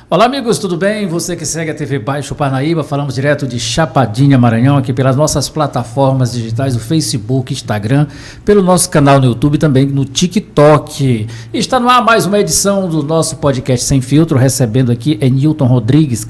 Olá amigos, tudo bem? Você que segue a TV Baixo Parnaíba, falamos direto de Chapadinha, Maranhão, aqui pelas nossas plataformas digitais, o Facebook, Instagram, pelo nosso canal no YouTube e também no TikTok. E está no ar mais uma edição do nosso podcast Sem Filtro, recebendo aqui Enilton Rodrigues,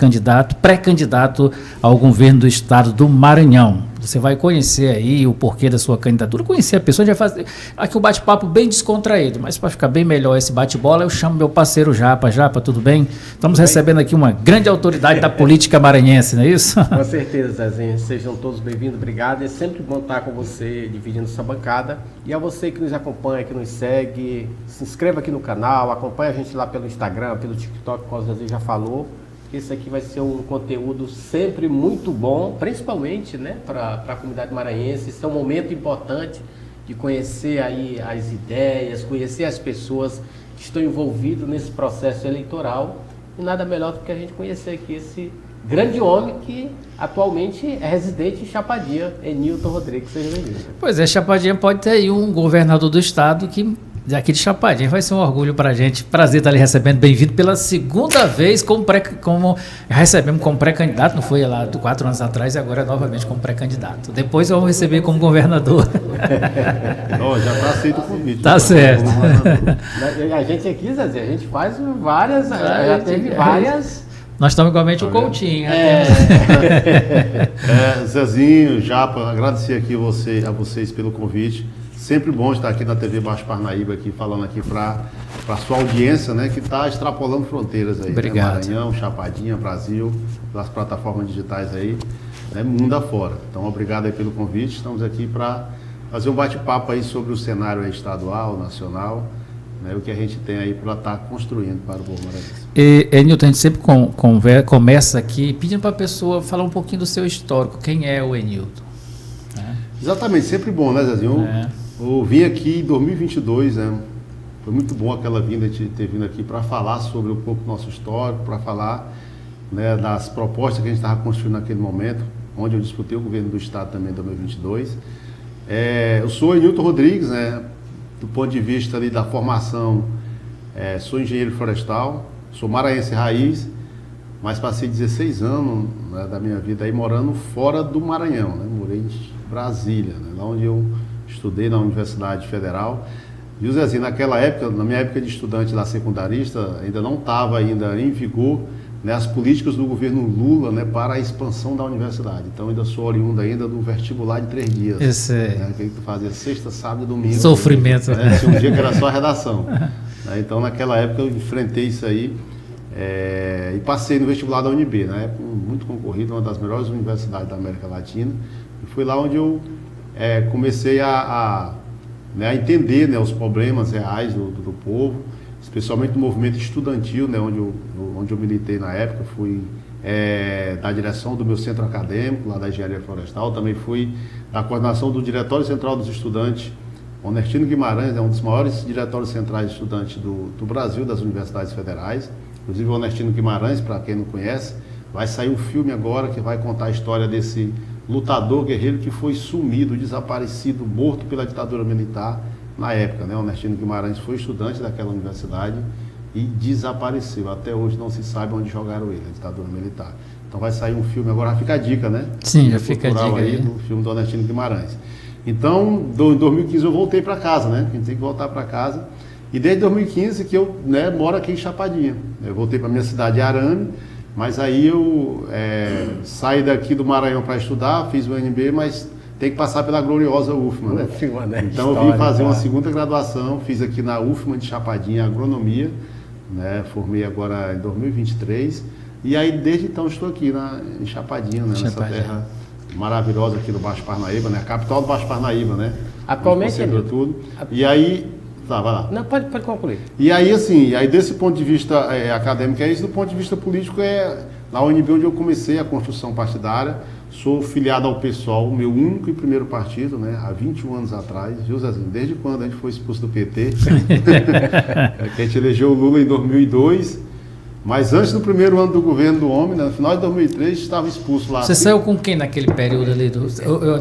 pré-candidato ao governo do estado do Maranhão. Você vai conhecer aí o porquê da sua candidatura, conhecer a pessoa, a gente vai fazer aqui um bate-papo bem descontraído, mas para ficar bem melhor esse bate-bola, eu chamo meu parceiro Japa. Japa, tudo bem? Estamos recebendo aqui uma grande autoridade da política maranhense, não é isso? Com certeza, Zezinho. Sejam todos bem-vindos, obrigado. É sempre bom estar com você, dividindo essa bancada. E a você que nos acompanha, que nos segue, se inscreva aqui no canal, acompanha a gente lá pelo Instagram, pelo TikTok, como o Zezinho já falou. Esse aqui vai ser um conteúdo sempre muito bom, principalmente, né, para a comunidade maranhense. Esse é um momento importante de conhecer aí as ideias, conhecer as pessoas que estão envolvidas nesse processo eleitoral. E nada melhor do que a gente conhecer aqui esse grande homem que atualmente é residente em Chapadinha, Enilton Rodrigues. Seja bem-vindo. Pois é, Chapadinha pode ter aí um governador do estado que... Aqui de Chapadinha, vai ser um orgulho para a gente. Prazer estar ali recebendo, bem-vindo pela segunda vez, recebemos como pré-candidato, não foi lá 4 anos atrás, e agora novamente como pré-candidato. Depois vamos receber como governador. Já está aceito o convite. Tá certo. A gente aqui, Zezé, a gente faz várias, já teve várias... Nós estamos igualmente o Coutinho. Zezinho, Japa, agradecer aqui a vocês pelo convite. Sempre bom estar aqui na TV Baixo Parnaíba, aqui, falando aqui para a sua audiência, né, que está extrapolando fronteiras aí. Obrigado. Né, Maranhão, Chapadinha, Brasil, pelas plataformas digitais aí, né, mundo afora. Então, obrigado aí pelo convite. Estamos aqui para fazer um bate-papo aí sobre o cenário aí estadual, nacional, né, o que a gente tem aí para estar construindo para o povo maranhense. Enilton, a gente sempre começa aqui pedindo para a pessoa falar um pouquinho do seu histórico. Quem é o Enilton? Exatamente, sempre bom, né, Zezinho? Eu vim aqui em 2022, né? Foi muito bom aquela vinda de ter vindo aqui para falar sobre um pouco do nosso histórico, para falar, né, das propostas que a gente estava construindo naquele momento, onde eu disputei o governo do estado também em 2022. Eu sou Enilton Rodrigues, né? Do ponto de vista ali da formação, sou engenheiro florestal, sou maranhense raiz, mas passei 16 anos, né, da minha vida aí morando fora do Maranhão, né? Morei em Brasília, né, lá onde eu estudei na Universidade Federal. E o Zezinho, naquela época, na minha época de estudante lá secundarista, ainda não estava ainda em vigor, né, as políticas do governo Lula, né, para a expansão da universidade. Então ainda sou oriundo ainda do vestibular de 3 dias. Esse né, que fazia sexta, sábado e domingo. Sofrimento. Né, tinha um dia que era só a redação. Né, então naquela época eu enfrentei isso aí. E passei no vestibular da UNB, na época muito concorrido, uma das melhores universidades da América Latina. E foi lá onde eu comecei a entender, né, os problemas reais do povo, especialmente do movimento estudantil, né, onde eu militei na época. Fui da direção do meu centro acadêmico, lá da Engenharia Florestal. Também fui da coordenação do Diretório Central dos Estudantes. Ernestina Guimarães é um dos maiores diretórios centrais de estudantes do Brasil, das universidades federais. Inclusive o Ernestina Guimarães, para quem não conhece, vai sair um filme agora que vai contar a história desse lutador guerreiro que foi sumido, desaparecido, morto pela ditadura militar na época, né? O Ernestina Guimarães foi estudante daquela universidade e desapareceu. Até hoje não se sabe onde jogaram ele, a ditadura militar. Então vai sair um filme agora, fica a dica, né? Sim, já fica a dica aí. Do filme do Ernestina Guimarães. Então, em 2015 eu voltei para casa, né? A gente tem que voltar para casa. E desde 2015 que eu, né, moro aqui em Chapadinha. Eu voltei para minha cidade, Arame, mas aí eu saí daqui do Maranhão para estudar, fiz o UNB, mas tem que passar pela gloriosa UFMA, né? Então eu vim fazer uma segunda graduação, fiz aqui na UFMA de Chapadinha, agronomia, né? Formei agora em 2023, e aí desde então estou aqui em Chapadinha, né? Nessa terra maravilhosa aqui do Baixo Parnaíba, né? A capital do Baixo Parnaíba, né? Atualmente é tudo. E aí... Tá, vai lá. Não, pode concluir. E aí, assim, desse ponto de vista acadêmico é isso, do ponto de vista político na UNB onde eu comecei a construção partidária. Sou filiado ao PSOL, meu único e primeiro partido, né, há 21 anos atrás. Viu, Zezinho? Desde quando a gente foi expulso do PT? Que a gente elegeu o Lula em 2002, Mas antes do primeiro ano do governo do homem, né, no final de 2003, estava expulso lá. Você saiu com quem naquele período ali?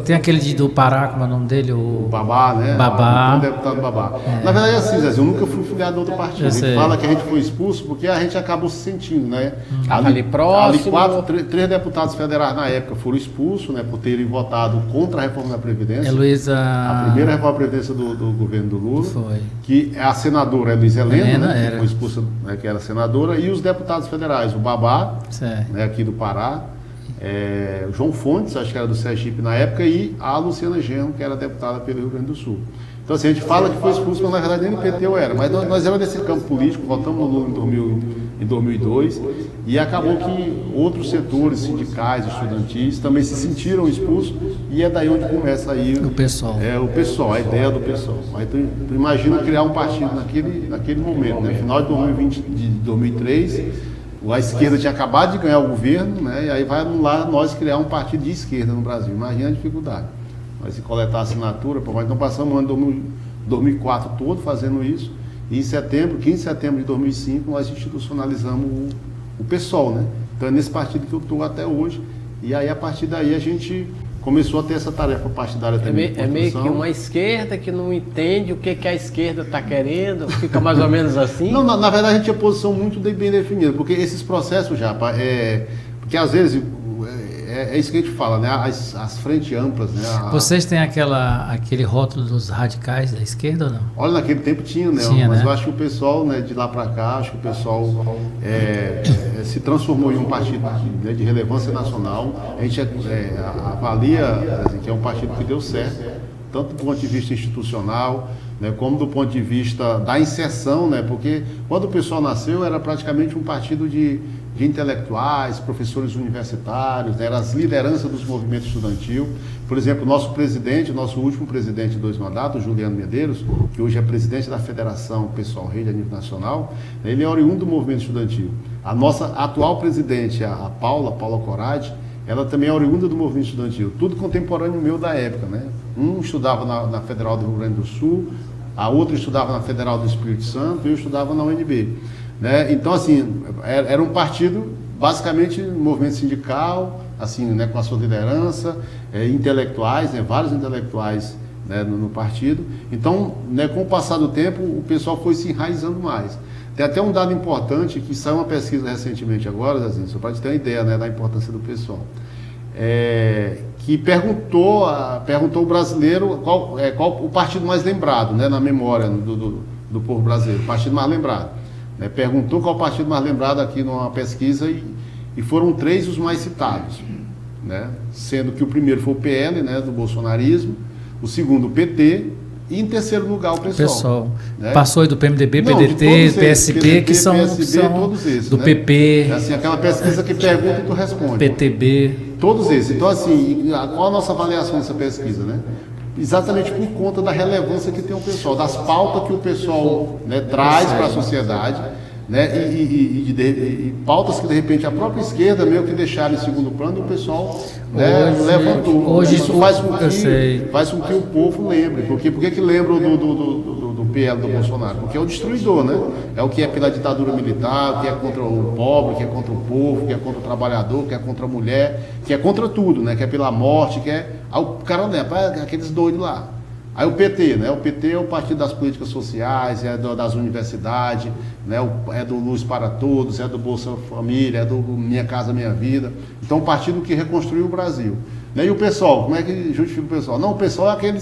Tem aquele do Pará, como é o nome dele? O Babá, né? Babá. O deputado Babá. Na verdade é assim, Zé, eu nunca fui filiado a outro partido. A gente fala que a gente foi expulso porque a gente acabou se sentindo, né? Ali próximo. Ali três deputados federais na época foram expulsos, né, por terem votado contra a reforma da Previdência. A primeira reforma da Previdência do governo do Lula. Foi. Que a senadora é Luiz Helena, né, que foi expulsa, né, que era senadora, e os deputados federais, o Babá, né, aqui do Pará, o João Fontes, acho que era do Sergipe na época, e a Luciana Genro, que era deputada pelo Rio Grande do Sul. Então assim, a gente fala que foi expulso, mas na verdade nem no PT eu era, mas nós éramos desse campo político, votamos no Lula em 2002, e acabou que outros setores sindicais, estudantis, também se sentiram expulsos, e é daí onde começa aí o PSOL. O PSOL, a ideia do PSOL. Aí tu imagina criar um partido naquele momento, né? No final de 2003, a esquerda tinha acabado de ganhar o governo, né? E aí vai anular nós criar um partido de esquerda no Brasil. Imagina a dificuldade. Nós se coletar a assinatura, mas não passamos o ano de 2004 todo fazendo isso. E em 15 de setembro de 2005, nós institucionalizamos o PSOL, né? Então é nesse partido que eu estou até hoje. E aí, a partir daí, a gente começou a ter essa tarefa partidária também. É meio que uma esquerda que não entende o que a esquerda está querendo, fica mais ou menos assim? Não, na verdade, a gente tinha posição muito bem definida, porque esses processos já, porque às vezes, é isso que a gente fala, né? As frentes amplas, né? Vocês têm aquele rótulo dos radicais da esquerda ou não? Olha, naquele tempo tinha, né? Mas eu acho que o pessoal, né, de lá para cá, acho que o pessoal se transformou em um partido, né, de relevância nacional. A gente avalia, assim, que é um partido que deu certo, tanto do ponto de vista institucional, né, como do ponto de vista da inserção, né? Porque quando o pessoal nasceu era praticamente um partido de intelectuais, professores universitários, né, eram as lideranças dos movimentos estudantil. Por exemplo, nosso último presidente de 2 mandatos, Juliano Medeiros, que hoje é presidente da Federação Pessoal Rede a nível nacional, ele é oriundo do movimento estudantil. A nossa atual presidente, a Paula Corade, ela também é oriunda do movimento estudantil, tudo contemporâneo meu da época, né? Um estudava na Federal do Rio Grande do Sul, a outra estudava na Federal do Espírito Santo e eu estudava na UNB. Né? Então, assim, era um partido, basicamente, movimento sindical, assim, né, com a sua liderança, intelectuais, né, vários intelectuais, né, no partido. Então, né, com o passar do tempo, o pessoal foi se enraizando mais. Tem até um dado importante, que saiu uma pesquisa recentemente agora, Zezinho, só para te ter uma ideia, né, da importância do pessoal. Que perguntou o brasileiro qual o partido mais lembrado, né, na memória do povo brasileiro, o partido mais lembrado. Né, perguntou qual o partido mais lembrado aqui numa pesquisa e foram 3 os mais citados, né, sendo que o primeiro foi o PL, né, do bolsonarismo, o segundo o PT e em terceiro lugar o PSOL. Né? Passou aí do PMDB, PDT, PSB, que são todos esses, do, né? PP. Assim, aquela pesquisa que pergunta e tu responde. PTB. Todos esses. Então, assim, qual a nossa avaliação dessa pesquisa, né? Exatamente por conta da relevância que tem o pessoal, das pautas que o pessoal, né, traz para a sociedade, né, e pautas que de repente a própria esquerda meio que deixaram em segundo plano e o pessoal, né, levantou. Hoje isso faz com que o povo lembre. Por que lembra do PL do Bolsonaro? Porque é o destruidor, né? É o que é pela ditadura militar, o que é contra o pobre, que é contra o povo, que é contra o trabalhador, que é contra a mulher, que é contra tudo, né? Que é pela morte, que é... Aí o cara lembra, aqueles doidos lá. Aí o PT, né? O PT é o Partido das Políticas Sociais, é das universidades, né? É do Luz para Todos, é do Bolsa Família, é do Minha Casa Minha Vida. Então, um partido que reconstruiu o Brasil. Né? E o pessoal, como é que justifica o pessoal? Não, o pessoal é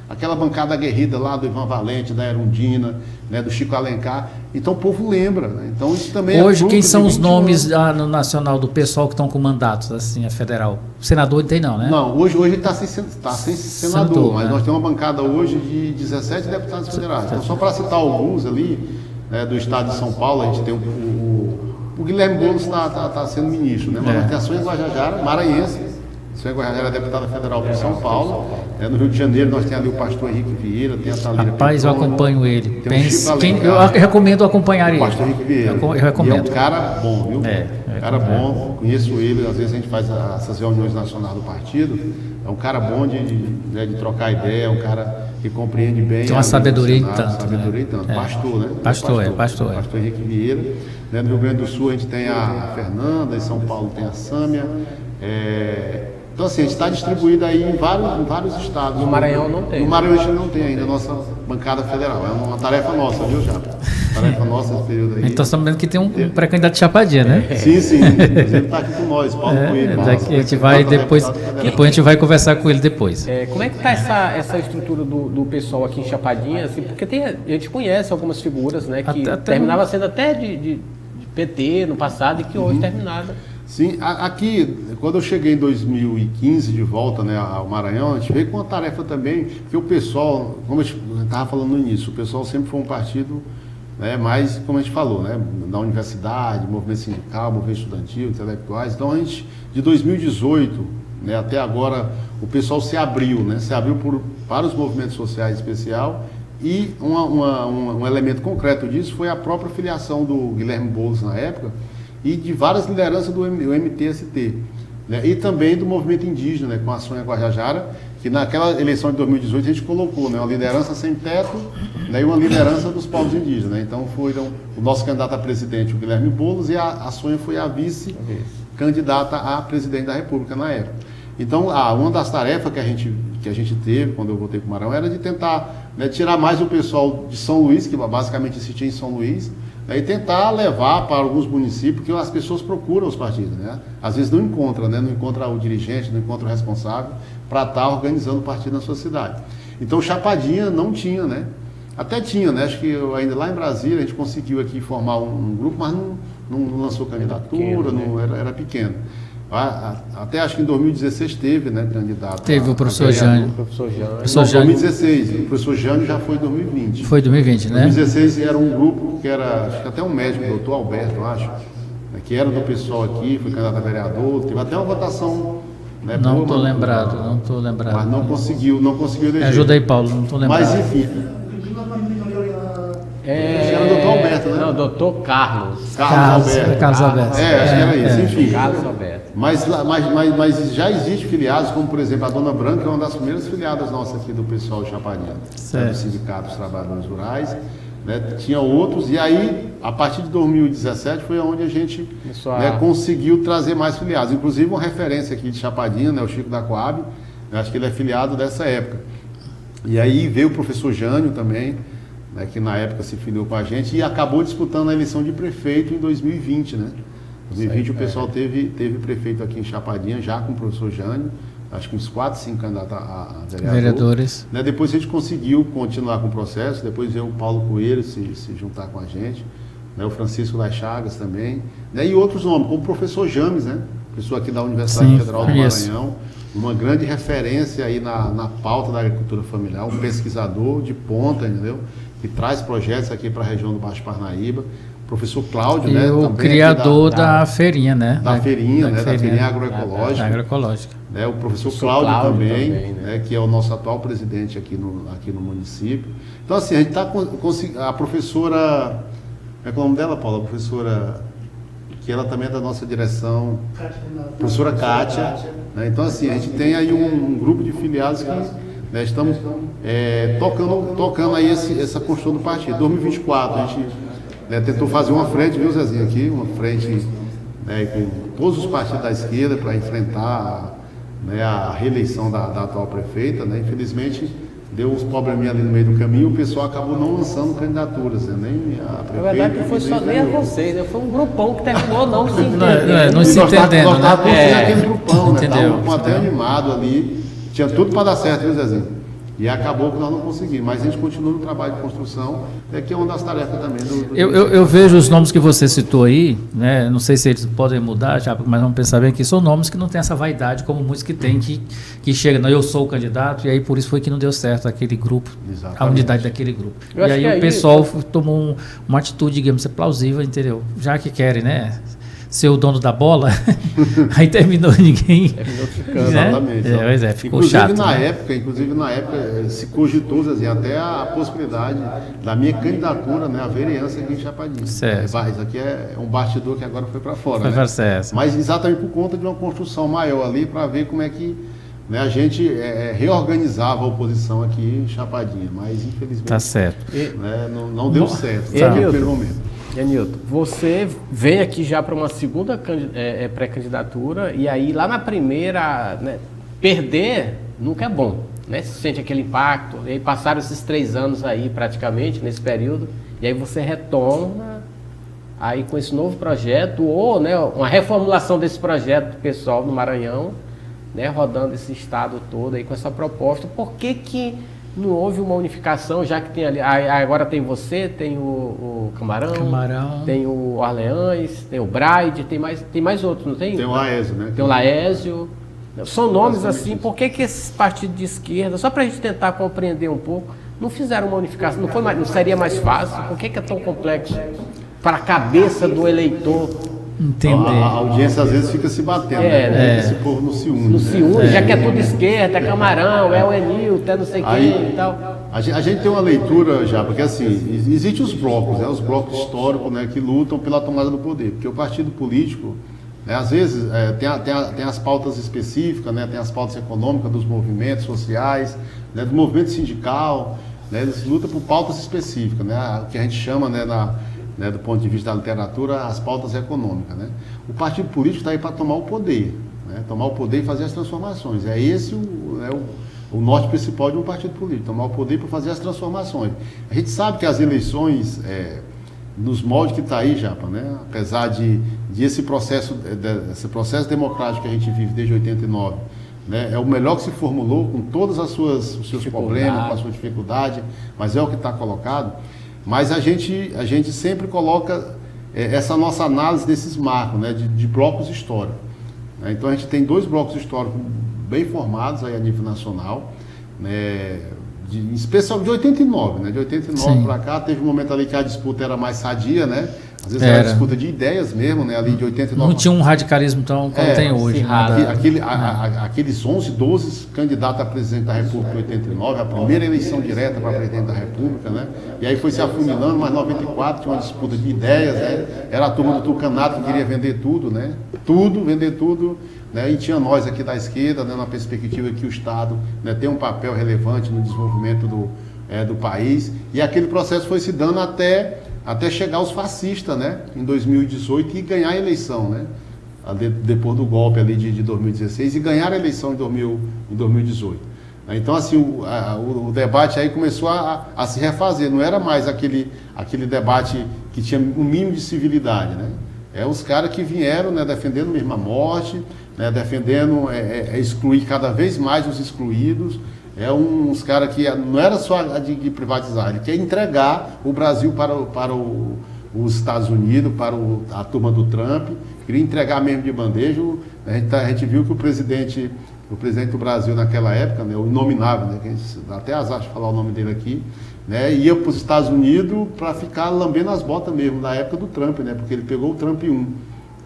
aquela bancada aguerrida lá do Ivan Valente, da Erundina, né? Do Chico Alencar. Então, o povo lembra. Né? Então, isso também hoje, quem são os nomes no nacional do pessoal que estão com mandatos, assim, a federal? O senador não tem não, né? Não, hoje ele está sem senador, mas, né? Nós temos uma bancada hoje de 17 deputados federais. Então, só para citar alguns ali, né, do estado de São Paulo, a gente tem o Guilherme Boulos está sendo ministro, né? Mas nós temos a Sônia Guajajara, maranhense. Sônia Guajajara é deputada federal por São Paulo. No Rio de Janeiro nós temos ali o pastor Henrique Vieira, tem a Thalira. Rapaz, eu acompanho ele. Eu recomendo acompanhar ele. O pastor Henrique Vieira. Eu recomendo. E é um cara bom, viu? Cara bom, conheço ele, às vezes a gente faz essas reuniões nacionais do partido. É um cara bom de trocar ideia, é um cara que compreende bem. Tem uma sabedoria em tanto. Sabedoria em tanto. Pastor, né? Pastor. Pastor Henrique Vieira. Né? No Rio Grande do Sul a gente tem a Fernanda, em São Paulo tem a Sâmia. Então, assim, a gente está distribuído aí em vários estados. No Maranhão não tem. No Maranhão a gente não tem ainda a nossa bancada federal. É uma tarefa nossa, viu, Japa? Tarefa nossa esse período aí. Então, estamos vendo que tem um pré-candidato de Chapadinha, né? Sim. Ele está aqui com nós, Paulo Coelho. A gente vai depois a gente vai conversar com ele depois. Como é que está essa estrutura do pessoal aqui em Chapadinha? Assim, porque a gente conhece algumas figuras, né, que terminava sendo até de PT no passado e que hoje terminaram. Sim, aqui, quando eu cheguei em 2015 de volta, né, ao Maranhão, a gente veio com uma tarefa também, que o pessoal, como a gente estava falando no início, o pessoal sempre foi um partido, né, mais, como a gente falou, né, da universidade, movimento sindical, movimento estudantil, intelectuais. Então, a gente, de 2018, né, até agora, o pessoal se abriu para os movimentos sociais em especial, e um elemento concreto disso foi a própria filiação do Guilherme Boulos na época, e de várias lideranças do MTST, né? E também do movimento indígena, né? Com a Sônia Guajajara, que naquela eleição de 2018 a gente colocou, né? Uma liderança sem teto, né? E uma liderança dos povos indígenas, né? Então foram o nosso candidato a presidente, o Guilherme Boulos, e a Sônia foi a vice-candidata a presidente da República na época. Então, uma das tarefas que a gente teve quando eu voltei para o Maranhão era de tentar, né, tirar mais o pessoal de São Luís, que basicamente existia em São Luís, e tentar levar para alguns municípios que as pessoas procuram os partidos, né? Às vezes não encontra, né? Não encontra o dirigente, não encontra o responsável para estar organizando o partido na sua cidade. Então, Chapadinha não tinha, né? Até tinha, né? Acho que ainda lá em Brasília a gente conseguiu aqui formar um grupo, mas não lançou candidatura, era pequeno. Até acho que em 2016 teve, né, candidato. Teve o professor Jânio. Em 2016, o professor Jânio já foi em 2020. Foi em 2020, né? Em 2016 era um grupo que era, acho que até um médico, o doutor Alberto, acho, que era do pessoal aqui, foi candidato a vereador, teve até uma votação. Né, não estou lembrado. Mas não conseguiu eleger. Ajuda aí, Paulo, não estou lembrado. Mas enfim. Era o doutor Alberto, né? Não, doutor Carlos. Carlos Alberto. Acho que era isso, enfim. Carlos Alberto. Mas já existe filiados, como por exemplo a Dona Branca, é uma das primeiras filiadas nossas aqui do pessoal de Chapadinha, do Sindicato dos Trabalhadores Rurais, né? Tinha outros, e aí, a partir de 2017 foi onde a gente conseguiu trazer mais filiados. Inclusive uma referência aqui de Chapadinha, né? O Chico da Coab, acho que ele é filiado dessa época. E aí veio o professor Jânio também, né, que na época se filiou com a gente e acabou disputando a eleição de prefeito em 2020, né? Em 2020 o pessoal teve prefeito aqui em Chapadinha, já com o professor Jânio, acho que uns 4, 5 candidatos a vereadores. Né? Depois a gente conseguiu continuar com o processo, depois veio o Paulo Coelho se juntar com a gente, né? O Francisco das Chagas também, né? E outros nomes, como o professor James, né? Pessoa aqui da Universidade Federal do Maranhão, uma grande referência aí na pauta da agricultura familiar, um pesquisador de ponta, entendeu? Que traz projetos aqui para a região do Baixo Parnaíba. Professor Cláudio, né? O criador da feirinha, né? Da feirinha agroecológica. Agroecológica. Né? O professor Cláudio também, né? Que é o nosso atual presidente aqui no município. Então, assim, a gente está conseguindo. A professora. Como é o nome dela, Paula? A professora. Que ela também é da nossa direção. Professora Kátia. Né? Então, assim, a gente tem aí um grupo de filiados que. Né, estamos tocando aí essa construção do partido. Em 2024 a gente tentou fazer uma frente, viu, Zezinho, aqui, uma frente, né, com todos os partidos da esquerda para enfrentar a reeleição da atual prefeita, né? Infelizmente deu uns probleminha ali no meio do caminho, o pessoal acabou não lançando candidaturas, né? Nem a prefeita. Na verdade não foi só nem a vocês, né? Foi um grupão que terminou não se não se entendendo, né? Aquele grupão, né? Entendeu? Tava até animado ali. Tinha tudo para dar certo, viu, Zezinho? E acabou que nós não conseguimos. Mas a gente continua no trabalho de construção, que é uma das tarefas também do eu vejo os nomes que você citou aí, né? Não sei se eles podem mudar, já, mas vamos pensar bem que são nomes que não têm essa vaidade como muitos que tem, que chega, não, eu sou o candidato, e aí por isso foi que não deu certo aquele grupo, a unidade daquele grupo. E aí o pessoal tomou uma atitude, digamos, plausível, entendeu? Já que querem, né? Ser o dono da bola, aí terminou ninguém. Terminou ficando. Exatamente. Ficou chato. Inclusive na época se cogitou assim, até a possibilidade da minha candidatura, né, a vereança aqui em Chapadinha. Certo. Isso aqui é um bastidor que agora foi para fora. Foi né? para certo. Mas exatamente por conta de uma construção maior ali para ver como é que né, a gente reorganizava a oposição aqui em Chapadinha, mas infelizmente Tá certo. Né, não deu certo E, no primeiro momento. Anilton, você vem aqui já para uma segunda pré-candidatura e aí lá na primeira, né, perder nunca é bom, né? Você sente aquele impacto, e aí passaram esses 3 anos aí praticamente nesse período e aí você retorna aí com esse novo projeto ou, né, uma reformulação desse projeto pessoal no Maranhão, né, rodando esse estado todo aí com essa proposta. Por que não houve uma unificação, já que tem ali, agora tem você, tem o Camarão, tem o Orleans, tem o Braide, tem mais outros, não tem? Tem o Laésio, né? Tem o Laésio. São nomes assim, por que esses partidos de esquerda, só para a gente tentar compreender um pouco, não fizeram uma unificação, não seria mais fácil? Por que é tão complexo para a cabeça do eleitor? Entender. A audiência às vezes fica se batendo, né? Esse povo não se une. Não se une, já que é tudo esquerda, é Camarão, é o Enilton, é não sei quem e tal. A gente tem uma leitura já, porque assim, existem os blocos, né? Os blocos históricos, né, que lutam pela tomada do poder, porque o partido político, né, às vezes tem as pautas específicas, né, tem as pautas econômicas dos movimentos sociais, né, do movimento sindical, né, eles lutam por pautas específicas, né, o que a gente chama, né, do ponto de vista da literatura, as pautas econômicas. Né? O partido político está aí para tomar o poder, né? Tomar o poder e fazer as transformações. É esse o norte principal de um partido político, tomar o poder para fazer as transformações. A gente sabe que as eleições, nos moldes que está aí, Japa, né? Apesar de esse processo democrático que a gente vive desde 89, né? É o melhor que se formulou com todos os seus problemas, com a sua dificuldade, mas é o que está colocado. Mas a gente sempre coloca essa nossa análise desses marcos, né, de blocos históricos. Né? Então a gente tem 2 blocos históricos bem formados aí a nível nacional, né, especial de 89, né? De 89 para cá, teve um momento ali que a disputa era mais sadia, né? Às vezes era disputa de ideias mesmo, né? Ali de 89. Não tinha um radicalismo tão como tem hoje. Aqueles 11, 12 candidatos a presidente da República em 89, a primeira eleição direta para presidente da República, né? E aí foi se afunilando, mas 94 tinha uma disputa de ideias, né? Era a turma do Tucanato que queria vender tudo, né? Vender tudo. Né? E tinha nós aqui da esquerda, né, na perspectiva que o Estado, né, tem um papel relevante no desenvolvimento do país, e aquele processo foi se dando até chegar aos fascistas, né, em 2018 e ganhar a eleição, né, depois do golpe ali de 2016 e ganhar a eleição em 2018. Então assim, o debate aí começou a se refazer, não era mais aquele debate que tinha um mínimo de civilidade, né? Os caras que vieram, né, defendendo mesmo a morte, né, defendendo excluir cada vez mais os excluídos, uns caras que não era só de privatizar, ele quer entregar o Brasil para os Estados Unidos, para a turma do Trump, queria entregar mesmo de bandeja. A gente viu que o presidente do Brasil naquela época, né, o inominável, né, que até azar de falar o nome dele aqui, né, ia para os Estados Unidos para ficar lambendo as botas mesmo, na época do Trump, né, porque ele pegou o Trump 1.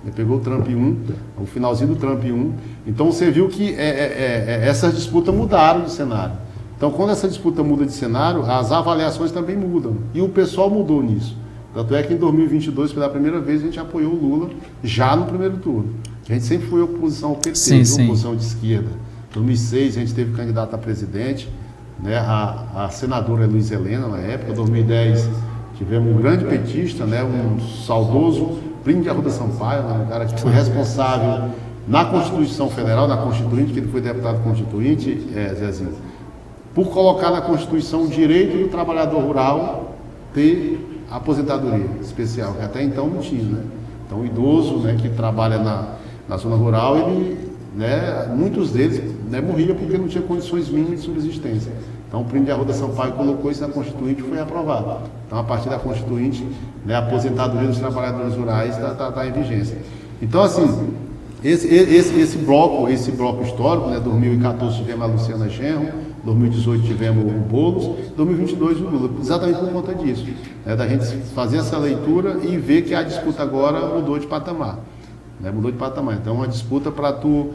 Ele pegou o Trump 1, o finalzinho do Trump 1. Então você viu que essas disputas mudaram de cenário. Então quando essa disputa muda de cenário, as avaliações também mudam. E o pessoal mudou nisso. Tanto é que em 2022, pela primeira vez, a gente apoiou o Lula já no primeiro turno. A gente sempre foi oposição ao PT, oposição de esquerda. Em 2006 a gente teve candidato a presidente, né, a senadora Luiza Helena na época. Em 2010 tivemos um grande petista, né, um saudoso Plínio de Arruda Sampaio, né, um cara que foi responsável na Constituição Federal, na Constituinte, que ele foi deputado constituinte, Zezinho, por colocar na Constituição o direito do trabalhador rural ter aposentadoria especial, que até então não tinha, né? Então o idoso, né, que trabalha na zona rural, ele, né, muitos deles, né, morriam porque não tinha condições mínimas de subsistência. Então o Plínio de Arruda Sampaio colocou isso na Constituinte e foi aprovado. Então a partir da Constituinte, né, a aposentadoria dos trabalhadores rurais está em vigência. Então assim, esse bloco histórico, né, 2014 tivemos a Luciana Genro, 2018 tivemos o Boulos, 2022 o Lula, exatamente por conta disso, né, da gente fazer essa leitura e ver que a disputa agora mudou de patamar. Né, mudou de patamar. Então é uma disputa para tu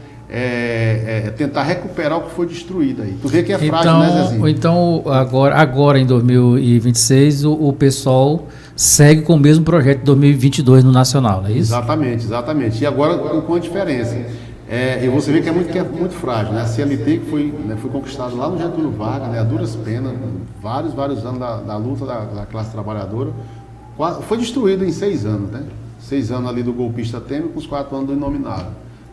tentar recuperar o que foi destruído aí. Tu vê que é frágil, né, Zezinho? Então agora em 2026 o PSOL segue com o mesmo projeto de 2022 no Nacional, não é isso? Exatamente. E agora com a diferença. E você vê que é muito frágil, né? A CLT que foi conquistada lá no Getúlio Vargas, né? A duras penas, vários anos da luta da classe trabalhadora, foi destruída em 6 anos, né? 6 anos ali do golpista Temer com os 4 anos do inominável.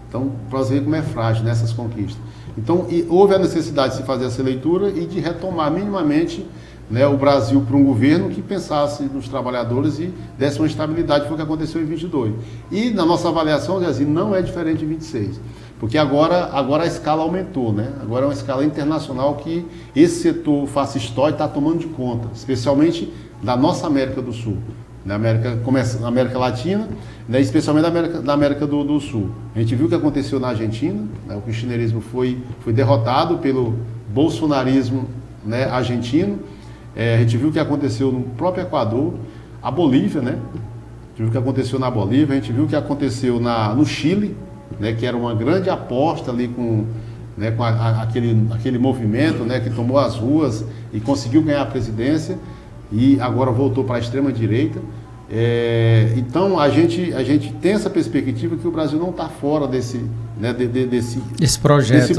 Então, para você ver como é frágil nessas conquistas. Então, houve a necessidade de se fazer essa leitura e de retomar minimamente, né, o Brasil para um governo que pensasse nos trabalhadores e desse uma estabilidade, foi o que aconteceu em 22. E na nossa avaliação, Zezinho, não é diferente de 26, porque agora a escala aumentou, né? Agora é uma escala internacional que esse setor fascistóide está tomando de conta, especialmente da nossa América do Sul. Na América Latina, né, especialmente da América do Sul. A gente viu o que aconteceu na Argentina, né, o kirchnerismo foi derrotado pelo bolsonarismo, né, argentino. A gente viu o que aconteceu no próprio Equador, a Bolívia, né? A gente viu o que aconteceu na Bolívia, a gente viu o que aconteceu no Chile, né, que era uma grande aposta ali com aquele movimento, né, que tomou as ruas e conseguiu ganhar a presidência. E agora voltou para a extrema-direita. Então, a gente tem essa perspectiva que o Brasil não está fora desse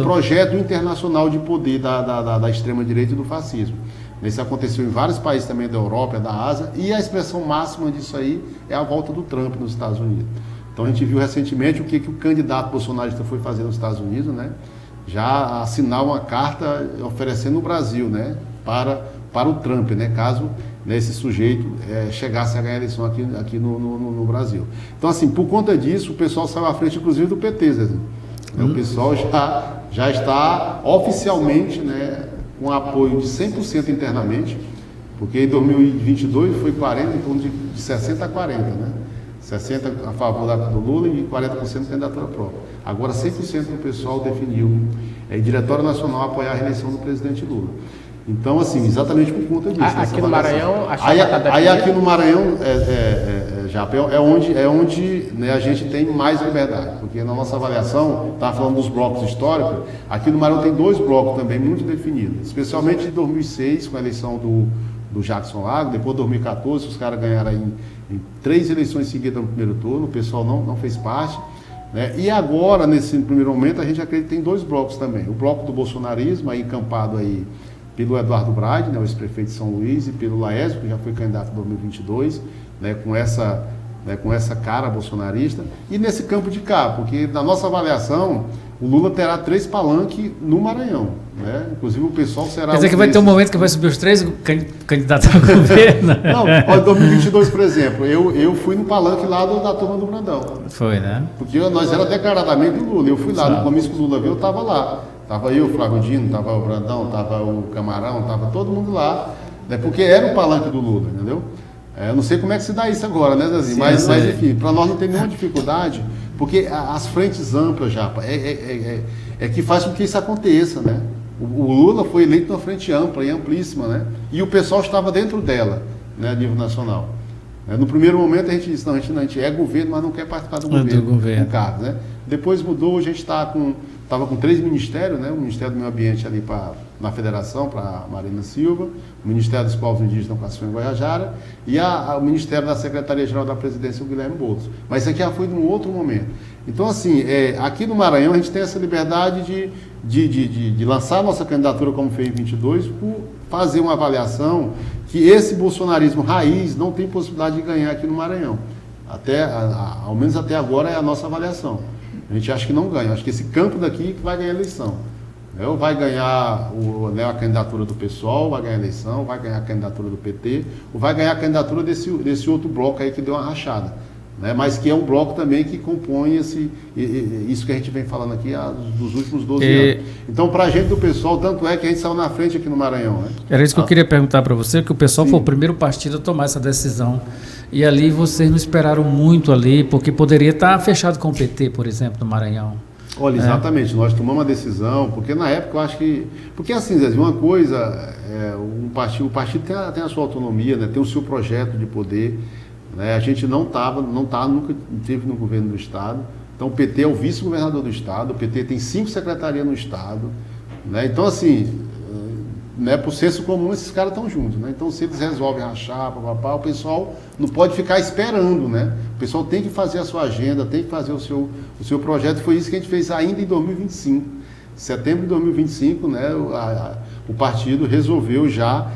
projeto internacional de poder da extrema-direita e do fascismo. Isso aconteceu em vários países também da Europa, da Ásia, e a expressão máxima disso aí é a volta do Trump nos Estados Unidos. Então, a gente viu recentemente o que o candidato bolsonarista foi fazer nos Estados Unidos, né? Já assinar uma carta oferecendo o Brasil, né, para o Trump, né, caso, né, esse sujeito chegasse a ganhar a eleição aqui no Brasil. Então, assim, por conta disso, o pessoal saiu à frente, inclusive, do PT, Zezinho. O pessoal já está oficialmente, né, com apoio de 100% internamente, porque em 2022 foi 40, em torno de 60 a 40, né? 60 a favor do Lula e 40% de candidatura própria. Agora 100% do pessoal definiu, Diretório Nacional, apoiar a reeleição do presidente Lula. Então, assim, exatamente por conta disso. Aqui no Maranhão, aqui no Maranhão, Japa, é onde né, a gente tem mais liberdade, porque na nossa avaliação, estava falando dos blocos históricos, aqui no Maranhão tem 2 blocos também muito definidos, especialmente em 2006, com a eleição do Jackson Lago, depois de 2014, os caras ganharam em 3 eleições seguidas no primeiro turno, o pessoal não fez parte. Né? E agora, nesse primeiro momento, a gente acredita que tem 2 blocos também. O bloco do bolsonarismo, aí encampado aí pelo Eduardo Braide, né, o ex-prefeito de São Luís, e pelo Laésio, que já foi candidato em 2022, né, com essa cara bolsonarista, e nesse campo de cá, porque na nossa avaliação, o Lula terá 3 palanques no Maranhão, né? Inclusive o pessoal será... Quer dizer que vai ter um momento que vai subir os 3 candidatos ao governo? Não, em 2022, por exemplo, eu fui no palanque lá da turma do Brandão. Foi, né? Porque nós era declaradamente do Lula, eu fui lá, no comício que o Lula veio, eu estava lá. Estava eu, o Flávio Dino, estava o Brandão, estava o Camarão, estava todo mundo lá, né? Porque era o palanque do Lula, entendeu? Eu não sei como é que se dá isso agora, né, Zezinho? Mas enfim, para nós não tem nenhuma dificuldade, porque as frentes amplas, Japa, que faz com que isso aconteça, né? O Lula foi eleito numa frente ampla e amplíssima, né? E o pessoal estava dentro dela, né, a nível nacional. No primeiro momento a gente disse, não, a gente é governo, mas não quer participar do governo. No caso, né? Depois mudou, a gente estava com 3 ministérios, né? O Ministério do Meio Ambiente ali na Federação, para Marina Silva, o Ministério dos Povos Indígenas com a Silvia Guajajara e o Ministério da Secretaria-Geral da Presidência, o Guilherme Boulos. Mas isso aqui já foi num outro momento. Então, assim, aqui no Maranhão a gente tem essa liberdade de lançar a nossa candidatura como fez em 22, por fazer uma avaliação que esse bolsonarismo raiz não tem possibilidade de ganhar aqui no Maranhão. Ao menos até agora é a nossa avaliação. A gente acha que não ganha. Acho que esse campo daqui que vai ganhar a eleição. Ou vai ganhar a candidatura do PSOL, vai ganhar a eleição, vai ganhar a candidatura do PT, ou vai ganhar a candidatura desse outro bloco aí que deu uma rachada. Né? Mas que é um bloco também que compõe isso que a gente vem falando aqui dos últimos 12 anos. Então, para a gente do PSOL, tanto é que a gente saiu na frente aqui no Maranhão. Né? Era isso que eu queria perguntar para você, que o PSOL foi o primeiro partido a tomar essa decisão. E ali vocês não esperaram muito ali, porque poderia estar fechado com o PT, por exemplo, no Maranhão. Olha, exatamente, nós tomamos uma decisão, porque na época eu acho que... Porque assim, Zé, uma coisa, o partido tem a sua autonomia, né, tem o seu projeto de poder, né, a gente nunca teve no governo do Estado, então o PT é o vice-governador do Estado, o PT tem 5 secretarias no Estado, né, então assim, né, por senso comum, esses caras estão juntos, né? Então, se eles resolvem rachar, papapá, o pessoal não pode ficar esperando, né? O pessoal tem que fazer a sua agenda, tem que fazer o seu projeto. Foi isso que a gente fez ainda em 2025. Em setembro de 2025, né, o partido resolveu já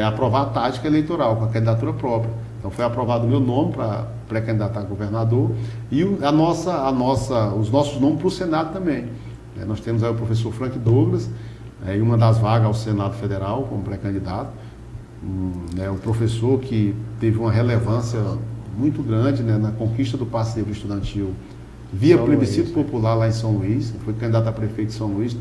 aprovar a tática eleitoral com a candidatura própria. Então, foi aprovado o meu nome para pré-candidatar a governador e os nossos nomes para o Senado também. Nós temos aí o professor Frank Douglas, em uma das vagas ao Senado Federal como pré-candidato, um professor que teve uma relevância muito grande, né, na conquista do passe livre estudantil via plebiscito popular lá em São Luís, foi candidato a prefeito de São Luís,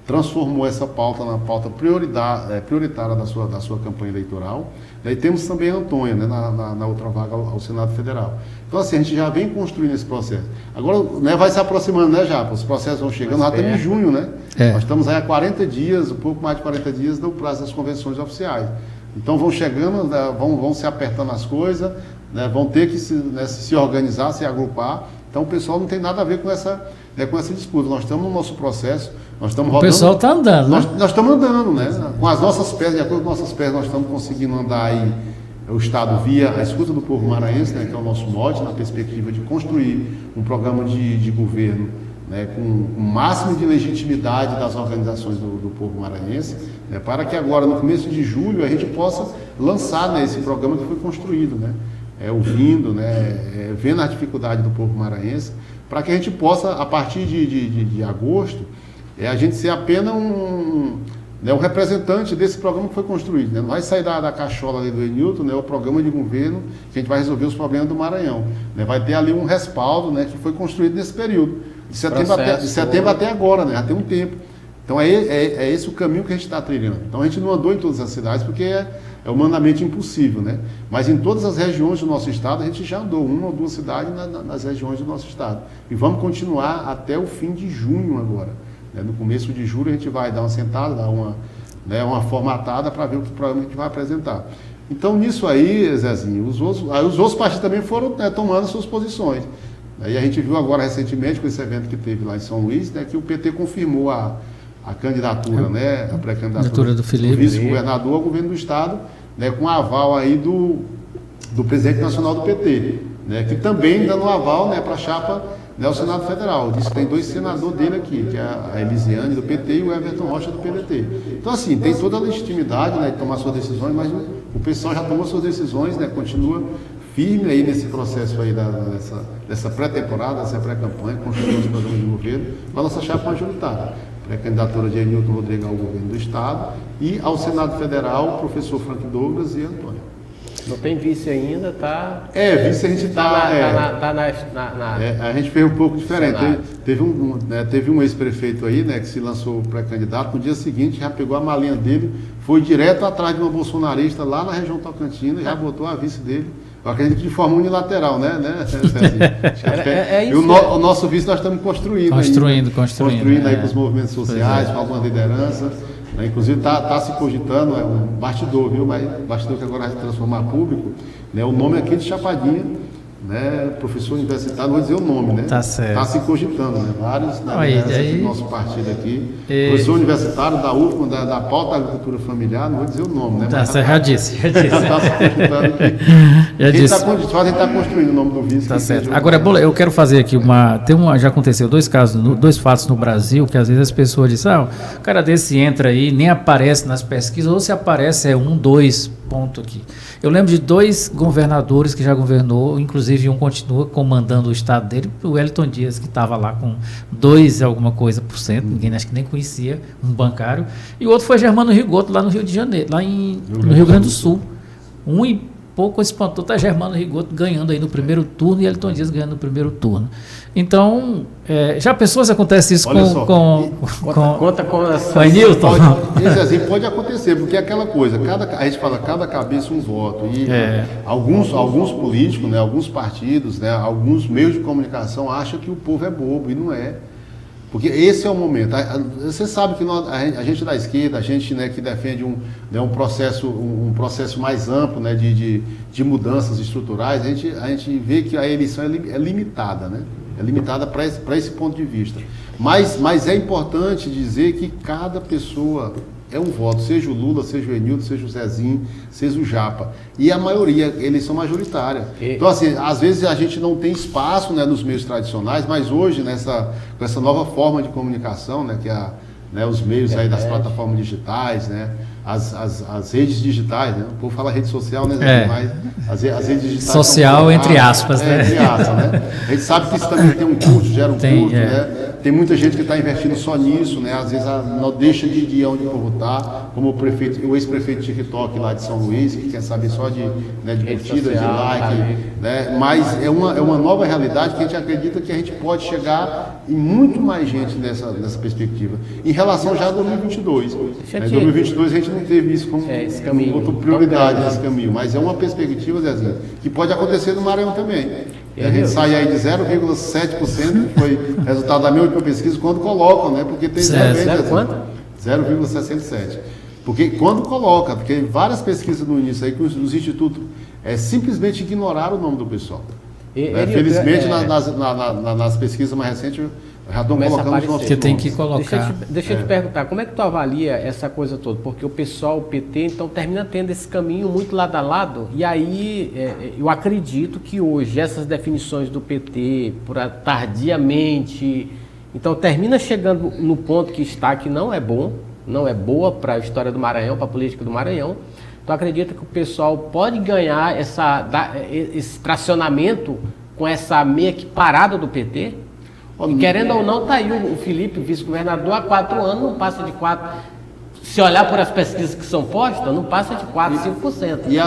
transformou essa pauta na pauta prioritária da sua campanha eleitoral. E temos também a Antônia, né, na outra vaga ao Senado Federal. Então, assim, a gente já vem construindo esse processo. Agora, né, vai se aproximando, né, Japa? Os processos vão chegando, nós estamos em junho, né? Nós estamos aí há 40 dias, um pouco mais de 40 dias do prazo das convenções oficiais. Então, vão chegando, né, vão se apertando as coisas, né, vão ter que se organizar, se agrupar. Então, o pessoal não tem nada a ver com essa disputa. Nós estamos no nosso processo, nós estamos rodando. O pessoal está andando, né? Nós estamos andando, né? Com as nossas pernas, de acordo com as nossas pernas, nós estamos conseguindo andar aí o Estado via a escuta do povo maranhense, né, que é o nosso mote, na perspectiva de construir um programa de governo, né, com o máximo de legitimidade das organizações do povo maranhense, né, para que agora, no começo de julho, a gente possa lançar, né, esse programa que foi construído, né, ouvindo, né, vendo a dificuldade do povo maranhense, para que a gente possa, a partir de agosto, a gente ser apenas um representante desse programa que foi construído, né? Não vai sair da cachola ali do Enilton, né, o programa de governo que a gente vai resolver os problemas do Maranhão, né? Vai ter ali um respaldo, né, que foi construído nesse período, de setembro até agora, né? Já tem um tempo. Então é esse o caminho que a gente está trilhando. Então a gente não andou em todas as cidades porque é humanamente impossível, né? Mas em todas as regiões do nosso estado a gente já andou, uma ou duas cidades nas regiões do nosso estado. E vamos continuar até o fim de junho agora. No começo de julho a gente vai dar uma sentada, dar uma formatada para ver o que programa a gente vai apresentar. Então nisso aí, Zezinho, os outros partidos também foram, né, tomando suas posições. E a gente viu agora recentemente com esse evento que teve lá em São Luís, né, que o PT confirmou a candidatura, né, a pré-candidatura do vice-governador ao governo do estado, né, com aval aí do presidente nacional do PT, né, que também dando aval, né, para a chapa, né, o Senado Federal. Disse que tem dois senadores dele aqui, que é a Elisiane do PT e o Everton Rocha do PDT. Então, assim, tem toda a legitimidade, né, de tomar suas decisões, mas o pessoal já tomou suas decisões, né, continua firme aí nesse processo aí dessa pré-temporada, dessa pré-campanha, construindo os programas de governo, com a nossa chapa majoritária. Pré-candidatura de Enilton Rodrigues ao governo do estado e ao Senado Federal, o professor Frank Douglas e Antônio. Não tem vice ainda, tá? Vice a gente tá a gente fez um pouco diferente. Teve um ex-prefeito aí, né, que se lançou pré-candidato, no dia seguinte já pegou a malinha dele, foi direto atrás de uma bolsonarista lá na região Tocantina e já botou a vice dele. Eu acredito que de forma unilateral, né? E o nosso vice nós estamos construindo aí com os movimentos sociais, com alguma liderança. Inclusive está se cogitando, é um bastidor, viu? Mas bastidor que agora vai se transformar público, né? O nome aqui de Chapadinha, né? Professor universitário, não vou dizer o nome, né? Tá certo. Está se cogitando, né? Vários do nosso partido aqui. Professor universitário da UFMA, da pauta da agricultura familiar, não vou dizer o nome, né? Tá certo, já disse. Já está se cogitando aqui. Já disse. A gente está construindo o nome do vice. Tá certo. Agora, eu quero fazer aqui já aconteceu dois fatos no Brasil, que às vezes as pessoas dizem, o cara desse entra aí, nem aparece nas pesquisas, ou se aparece 2 pontos aqui. Eu lembro de 2 governadores que já governou, inclusive um continua comandando o estado dele, o Wellington Dias, que estava lá com 2%, ninguém acho que nem conhecia, um bancário, e o outro foi Germano Rigoto, lá no Rio de Janeiro, no Rio Grande do Sul. Pouco espantou, está Germano Rigoto ganhando aí no primeiro turno e Wellington Dias ganhando no primeiro turno. Então, já pensou se acontece isso com a Enilton? Pode acontecer, porque é aquela coisa, a gente fala cada cabeça um voto. E alguns políticos, né, alguns partidos, né, alguns meios de comunicação acham que o povo é bobo, e não é. Porque esse é o momento. Você sabe que a gente da esquerda, a gente, né, que defende um processo mais amplo, né, de mudanças estruturais, a gente vê que a eleição é limitada, né? É limitada para esse ponto de vista. Mas é importante dizer que cada pessoa é um voto, seja o Lula, seja o Enildo, seja o Zezinho, seja o Japa. E a maioria, eleição majoritária. Então, assim, às vezes a gente não tem espaço, né, nos meios tradicionais, mas hoje, com essa nova forma de comunicação, né, que os meios aí das plataformas digitais, né, as redes digitais, né? O povo fala rede social, né? Mas as redes digitais social, entre aspas, né? Entre aspas, né? A gente sabe que isso também tem um custo, gera um custo, né? Tem muita gente que está investindo só nisso, né? Às vezes não deixa de ir onde for votar, como o ex-prefeito de TikTok lá de São Luís, que quer saber só de curtida, de like, né? Mas é uma nova realidade que a gente acredita que a gente pode chegar em muito mais gente nessa perspectiva. Em relação já a 2022. Em 2022 a gente não teve isso como outra prioridade nesse caminho, mas é uma perspectiva, Zezinho, que pode acontecer no Maranhão também. A gente sai aí de 0,7%, que foi resultado da minha última pesquisa, quando colocam, né? Porque tem 0,67%. Porque quando coloca, porque várias pesquisas no início aí que os institutos simplesmente ignoraram o nome do pessoal. Felizmente, nas pesquisas mais recentes, já estão colocando os nossos que tem que colocar. Deixa eu te perguntar, como é que tu avalia essa coisa toda? Porque o pessoal, o PT, então termina tendo esse caminho muito lado a lado, e aí eu acredito que hoje essas definições do PT, tardiamente, então termina chegando no ponto que está, que não é bom, não é boa para a história do Maranhão, para a política do Maranhão. Tu acredita que o pessoal pode ganhar esse tracionamento com essa meia que parada do PT? E querendo ou não, está aí o Felipe, vice-governador, há 4 anos, não passa de 4%. Se olhar por as pesquisas que são postas, não passa de 4%, 5%. E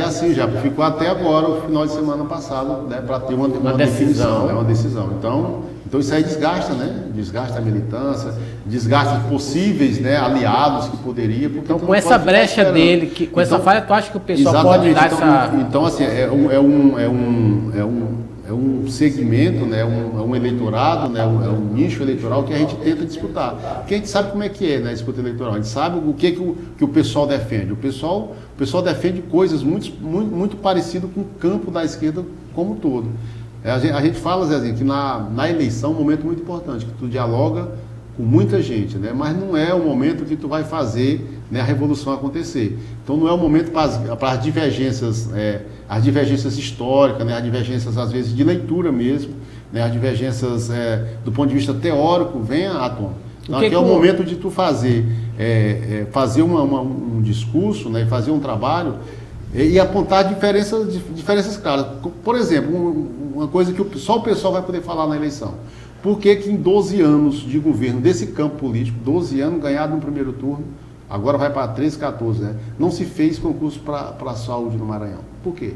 assim, já ficou até agora, o final de semana passado, né, para ter uma definição, uma decisão. Então isso aí desgasta, né? Desgasta a militância, desgasta possíveis, né, aliados que poderia. Então, com essa brecha dele, com essa falha, tu acha que o pessoal pode dar essa... Então, assim, é um segmento, né, um eleitorado, né, um nicho eleitoral que a gente tenta disputar. Porque a gente sabe como é que é, né, a disputa eleitoral. A gente sabe o que o pessoal defende. O pessoal defende coisas muito parecidas com o campo da esquerda como um todo. A gente fala, Zezinho, que na eleição é um momento muito importante, que tu dialoga com muita gente, né? Mas não é o momento que tu vai fazer, né, a revolução acontecer. Então não é o momento para as divergências históricas, né, as divergências às vezes de leitura mesmo, né, as divergências do ponto de vista teórico venham à tona. Então aqui é o momento de tu fazer um discurso, né, fazer um trabalho e apontar diferenças claras. Por exemplo, uma coisa que só o pessoal vai poder falar na eleição. Por que em 12 anos de governo desse campo político, 12 anos ganhado no primeiro turno, agora vai para 13, 14, né? Não se fez concurso para a saúde no Maranhão? Por quê?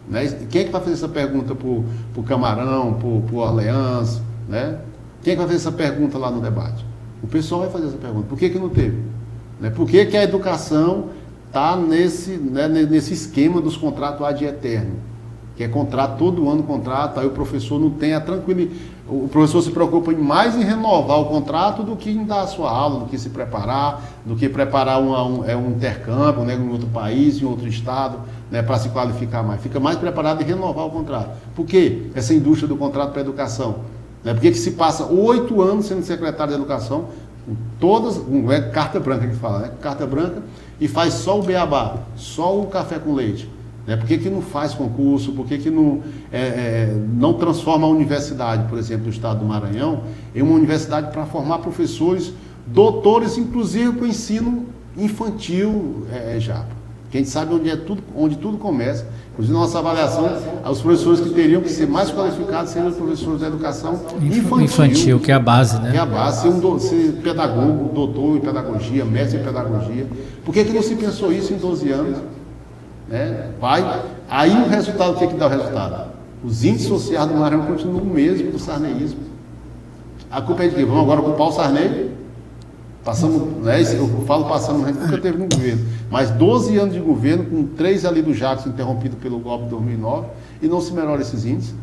Né? Quem é que vai fazer essa pergunta para o Camarão, para o Orleans? Né? Quem é que vai fazer essa pergunta lá no debate? O pessoal vai fazer essa pergunta. Por que não teve? Né? Por que a educação está nesse esquema dos contratos ad eterno? Que é contrato, todo ano contrato, aí o professor não tem a tranquilidade. O professor se preocupa mais em renovar o contrato do que em dar a sua aula, do que se preparar, do que preparar um intercâmbio, né, em outro país, em outro estado, né, para se qualificar mais. Fica mais preparado em renovar o contrato. Por quê? Essa indústria do contrato para a educação. Né? Por que se passa 8 anos sendo secretário de educação, todas, não é carta branca que fala, né? Carta branca, e faz só o beabá, só o café com leite. Por que não faz concurso? Por que não transforma a universidade, por exemplo, do estado do Maranhão, em uma universidade para formar professores, doutores, inclusive para o ensino infantil, Japa? Que a gente sabe onde tudo começa. Inclusive, na nossa avaliação, os professores que teriam que ser mais qualificados seriam os professores da educação infantil, que é a base, né? Que é a base, ser pedagogo, doutor em pedagogia, mestre em pedagogia. Por que não se pensou isso em 12 anos? Aí o resultado, o que dá o resultado? Os índices sociais do Maranhão continuam o mesmo do sarneísmo. A culpa é de quê? Vamos agora culpar o Sarney? Eu falo passando, nunca teve no governo, mas 12 anos de governo, com 3 ali do Jacques interrompido pelo golpe de 2009, e não se melhora esses índices.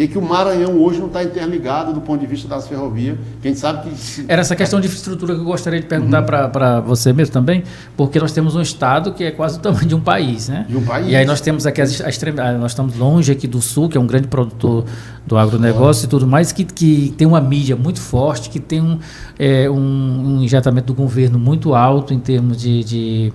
que o Maranhão hoje não está interligado do ponto de vista das ferrovias? Quem sabe que... Era essa questão de infraestrutura que eu gostaria de perguntar para você mesmo também, porque nós temos um estado que é quase o tamanho de um país, né? De um país. E aí nós temos aqui nós estamos longe aqui do sul, que é um grande produtor do agronegócio e tudo mais, que tem uma mídia muito forte, que tem um injetamento do governo muito alto em termos de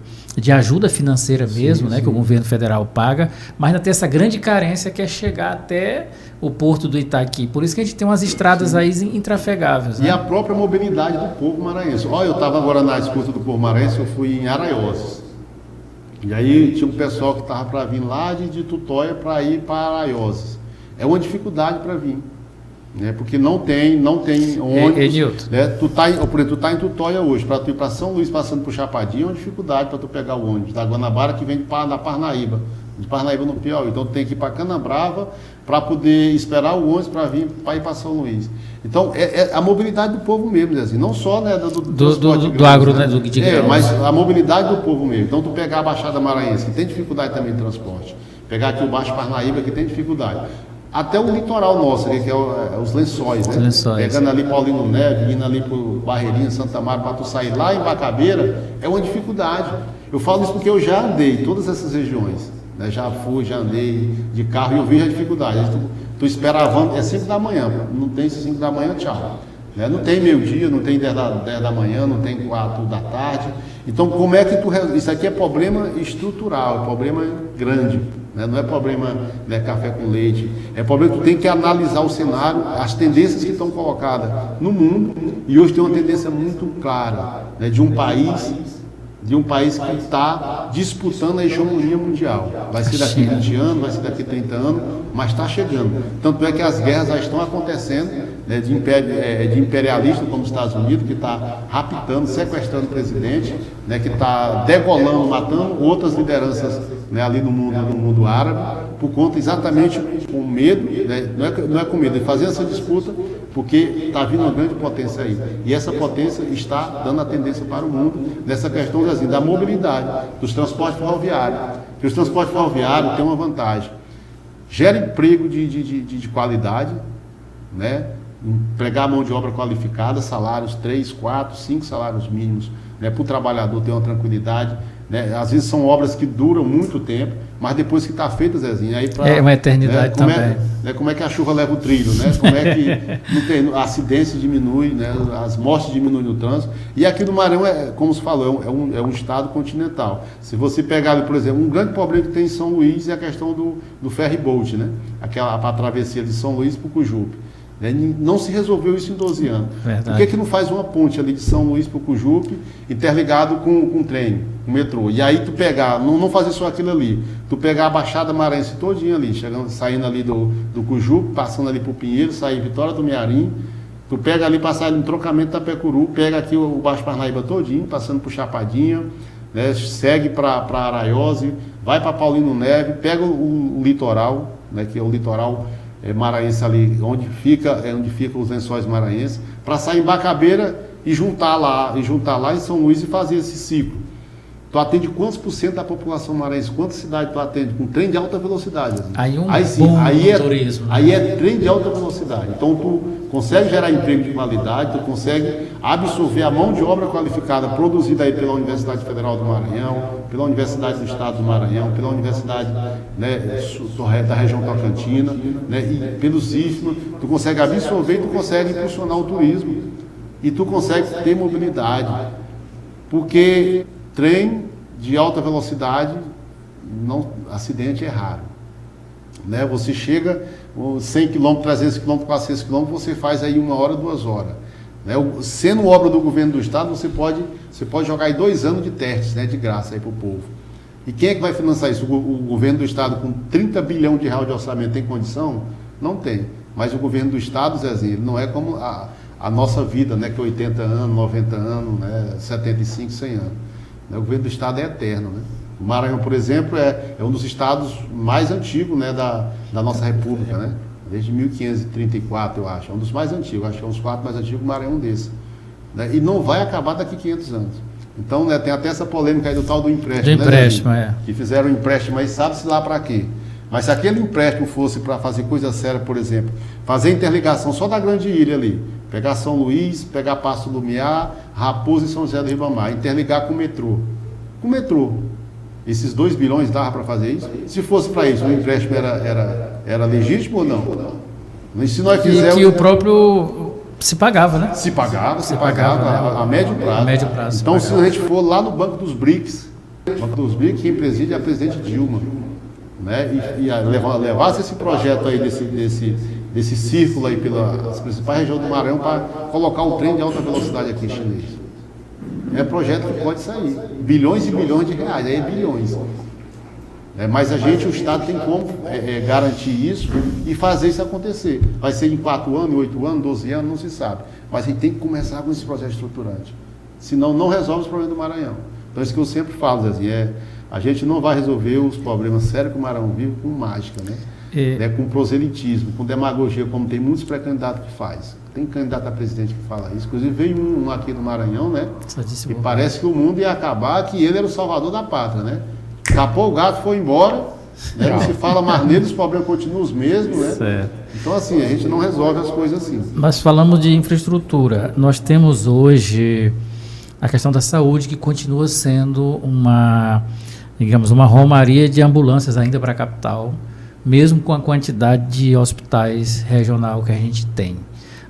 ajuda financeira mesmo, né, que o governo federal paga, mas ainda tem essa grande carência que é chegar até o porto do Itaqui. Por isso que a gente tem umas estradas aí intrafegáveis. E a própria mobilidade do povo maranhense. Olha, eu estava agora na escuta do povo maranhense, eu fui em Araioses. E aí tinha um pessoal que estava para vir lá de Tutóia para ir para Araioses. É uma dificuldade para vir. Né? Porque não tem ônibus. Né? Tu tá em Tutóia hoje, para tu ir para São Luís passando por Chapadinha, é uma dificuldade para tu pegar o ônibus da Guanabara que vem da Parnaíba, de Parnaíba no Piauí. Então tu tem que ir para Canabrava para poder esperar o ônibus para vir para ir para São Luís. Então é a mobilidade do povo mesmo, assim, não só, né, do agro, né? né? Mas a mobilidade do povo mesmo. Então tu pegar a Baixada Maranhense, que tem dificuldade também de transporte, pegar aqui o Baixo Parnaíba, que tem dificuldade. Até o litoral nosso, que é os lençóis, né? Pegando ali Paulino Neves, indo ali por Barreirinha, Santa Maria, para tu sair lá em Bacabeira, é uma dificuldade. Eu falo isso porque eu já andei em todas essas regiões, né? Já andei de carro e eu vejo a dificuldade. Tu espera a van, é 5 da manhã, não tem 5 da manhã, tchau. Né? Não tem meio-dia, não tem 10 da manhã, não tem 4 da tarde. Então, como é que tu resolve? Isso aqui é problema estrutural, é problema grande. Né? Não é problema, né, café com leite, é problema que tu tem que analisar o cenário, as tendências que estão colocadas no mundo, e hoje tem uma tendência muito clara, né, de um país que está disputando a hegemonia mundial. Vai ser daqui 20 anos, vai ser daqui 30 anos, mas está chegando. Tanto é que as guerras já estão acontecendo, né, de imperialista como os Estados Unidos, que está raptando, sequestrando o presidente, né, que está degolando, matando outras lideranças, né, ali no mundo árabe, por conta exatamente com medo, né, não é com medo, é fazer essa disputa, porque está vindo uma grande potência aí. E essa potência está dando a tendência para o mundo nessa questão assim, da mobilidade, dos transportes ferroviários. Porque os transportes ferroviários têm uma vantagem. Gera emprego de qualidade, né? Empregar mão de obra qualificada, salários 3, 4, 5 salários mínimos, né? Para o trabalhador ter uma tranquilidade. Né? Às vezes são obras que duram muito tempo, mas depois que está feita, Zezinho, aí é uma eternidade, né, também. Como é que a chuva leva o trilho, né? Como é que não tem, a acidência diminui, né? As mortes diminuem no trânsito. E aqui no Maranhão, como se falou, é um estado continental. Se você pegar, por exemplo, um grande problema que tem em São Luís é a questão do ferry boat, né? Aquela para a travessia de São Luís para o Cujupe. Não se resolveu isso em 12 anos. Verdade. Por que não faz uma ponte ali de São Luís para o Cujupe, interligado com o trem, com o metrô? E aí tu pegar, não fazer só aquilo ali, tu pegar a Baixada Maranhense todinha ali, saindo ali do Cujupe, passando ali para o Pinheiro, sair Vitória do Mearim, tu pega ali, passar ali no trocamento da Pecuru, pega aqui o Baixo Parnaíba todinho, passando por Chapadinha, né, segue para Araiose, vai para Paulino Neves, pega o litoral, né, que é o litoral maranhense ali, onde fica os lençóis maranhenses, para sair em Bacabeira e juntar lá em São Luís e fazer esse ciclo. Tu atende quantos por cento da população maranhense? Quantas cidades tu atende? Com trem de alta velocidade. Assim. Aí turismo. Aí é trem de alta velocidade. Então tu consegue gerar emprego de qualidade, tu consegue absorver a mão de obra qualificada produzida aí pela Universidade Federal do Maranhão, pela Universidade do Estado do Maranhão, pela Universidade, né, da região Tocantina, né, e pelos IFMA, tu consegue absorver e tu consegue impulsionar o turismo. E tu consegue ter mobilidade. Porque trem de alta velocidade, acidente é raro. Né? Você chega 100 km, 300 km, 400 km, você faz aí 1 hora, 2 horas. Né? Sendo obra do governo do estado, você pode jogar aí 2 anos de testes, né, de graça aí para o povo. E quem é que vai financiar isso? O governo do estado com 30 bilhões de reais de orçamento tem condição? Não tem. Mas o governo do estado, Zezinho, ele não é como a nossa vida, né, que é 80 anos, 90 anos, né, 75, 100 anos. O governo do estado é eterno, né? O Maranhão, por exemplo, é um dos estados mais antigos, né, da nossa república, né? Desde 1534, eu acho. É um dos mais antigos, acho que é um dos 4 mais antigos, o Maranhão é um desses. Né? E não vai acabar daqui 500 anos. Então, né, tem até essa polêmica aí do tal do empréstimo. Do empréstimo, né, Que fizeram um empréstimo aí, sabe-se lá para quê? Mas se aquele empréstimo fosse para fazer coisa séria, por exemplo, fazer interligação só da Grande Ilha ali, pegar São Luís, pegar Passo Lumiar, Raposa e São José do Ribamar, interligar com o metrô. Com o metrô. Esses 2 bilhões dava para fazer isso? Se fosse para isso, o empréstimo era legítimo ou não? E se nós fizermos... que o próprio se pagava, né? Se pagava a médio prazo. A médio prazo. Então, se a gente for lá no Banco dos BRICS, quem preside é a presidente Dilma, né? E levasse esse projeto aí desse círculo aí pelas principais regiões do Maranhão para colocar um trem de alta velocidade aqui em chinês. É projeto que pode sair. Bilhões e bilhões de reais, aí é bilhões. Mas o Estado tem como garantir isso e fazer isso acontecer. Vai ser em 4 anos, 8 anos, 12 anos, não se sabe. Mas a gente tem que começar com esse projeto estruturante. Senão não resolve os problemas do Maranhão. Então isso que eu sempre falo, Zezinho, a gente não vai resolver os problemas sérios que o Maranhão vive com mágica, né? Com proselitismo, com demagogia, como tem muitos pré-candidatos que faz. Tem candidato a presidente que fala isso. Inclusive veio um aqui no Maranhão, né? E parece que o mundo ia acabar, que ele era o salvador da pátria, né? Capou o gato, foi embora, né? Não se fala mais nele, os problemas continuam os mesmos, né? Certo. Então assim, a gente não resolve as coisas assim. Nós falamos de infraestrutura. Nós temos hoje a questão da saúde, que continua sendo uma romaria de ambulâncias ainda para a capital, mesmo com a quantidade de hospitais regional que a gente tem.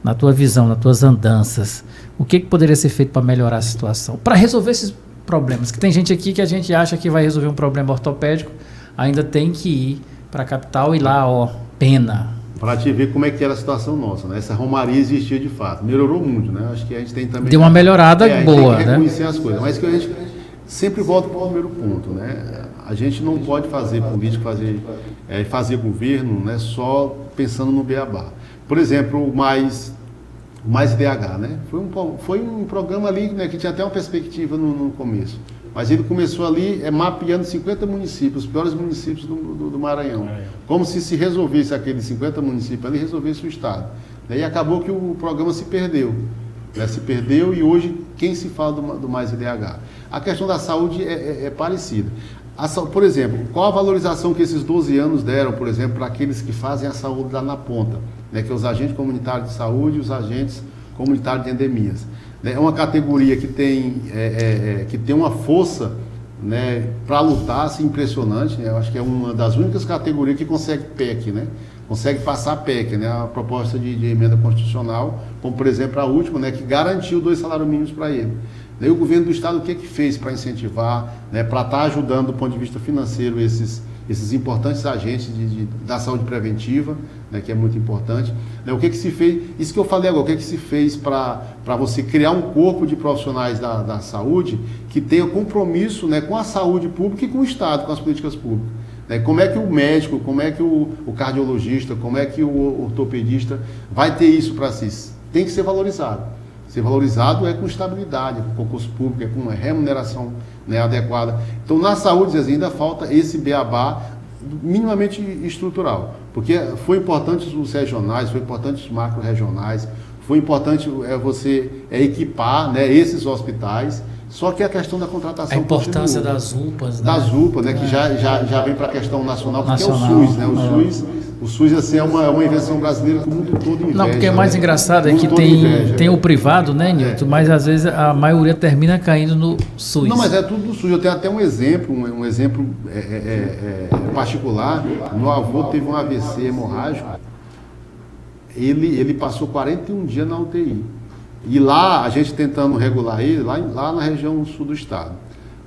Na tua visão, nas tuas andanças, o que poderia ser feito para melhorar a situação? Para resolver esses problemas, que tem gente aqui que a gente acha que vai resolver um problema ortopédico, ainda tem que ir para a capital e lá, pena. Para te ver como é que era a situação nossa, né? Essa romaria existia de fato, melhorou muito, né? Acho que a gente tem também... Deu uma melhorada boa, tem que né? reconhecer as coisas, mas que a gente sempre volta para o primeiro ponto, né? A gente não pode fazer política, fazer governo, né? Só pensando no beabá. Por exemplo, o Mais IDH, né? Foi um programa ali, né, que tinha até uma perspectiva no começo. Mas ele começou ali mapeando 50 municípios, os piores municípios do Maranhão. Como se resolvesse aqueles 50 municípios ali, resolvesse o Estado. E acabou que o programa se perdeu. Né? Se perdeu e hoje quem se fala do Mais IDH? A questão da saúde é parecida. Por exemplo, qual a valorização que esses 12 anos deram, por exemplo, para aqueles que fazem a saúde lá na ponta? Né, que é os agentes comunitários de saúde e os agentes comunitários de endemias. É uma categoria que tem uma força, né, para lutar, assim, impressionante. Né? Eu acho que é uma das únicas categorias que consegue PEC, né? Consegue passar PEC, né? A proposta de emenda constitucional, como por exemplo a última, né, que garantiu 2 salários mínimos para ele. Daí o governo do Estado o que fez para incentivar, né, para estar ajudando do ponto de vista financeiro esses importantes agentes da saúde preventiva, né, que é muito importante. Né, o que se fez, isso que eu falei agora, o que se fez para você criar um corpo de profissionais da saúde que tenha compromisso, né, com a saúde pública e com o Estado, com as políticas públicas. Né, como é que o médico, como é que o cardiologista, como é que o ortopedista vai ter isso para si? Tem que ser valorizado. Ser valorizado é com estabilidade, com concurso público, é com remuneração, né, adequada. Então, na saúde, ainda falta esse beabá minimamente estrutural, porque foi importante os regionais, foi importante os macro-regionais, foi importante você equipar, né, esses hospitais, só que a questão da contratação... A importância das UPAs, né? Das UPAs, né, que já vem para a questão nacional, porque é o SUS, né? O SUS assim, é uma invenção brasileira que o mundo todo inveja. Não, porque é mais engraçado é que tem o privado, né, Nilton? Mas às vezes a maioria termina caindo no SUS. Não, mas é tudo do SUS. Eu tenho até um exemplo particular. Meu avô teve um AVC hemorrágico. Ele passou 41 dias na UTI. E lá, a gente tentando regular ele, lá na região sul do estado.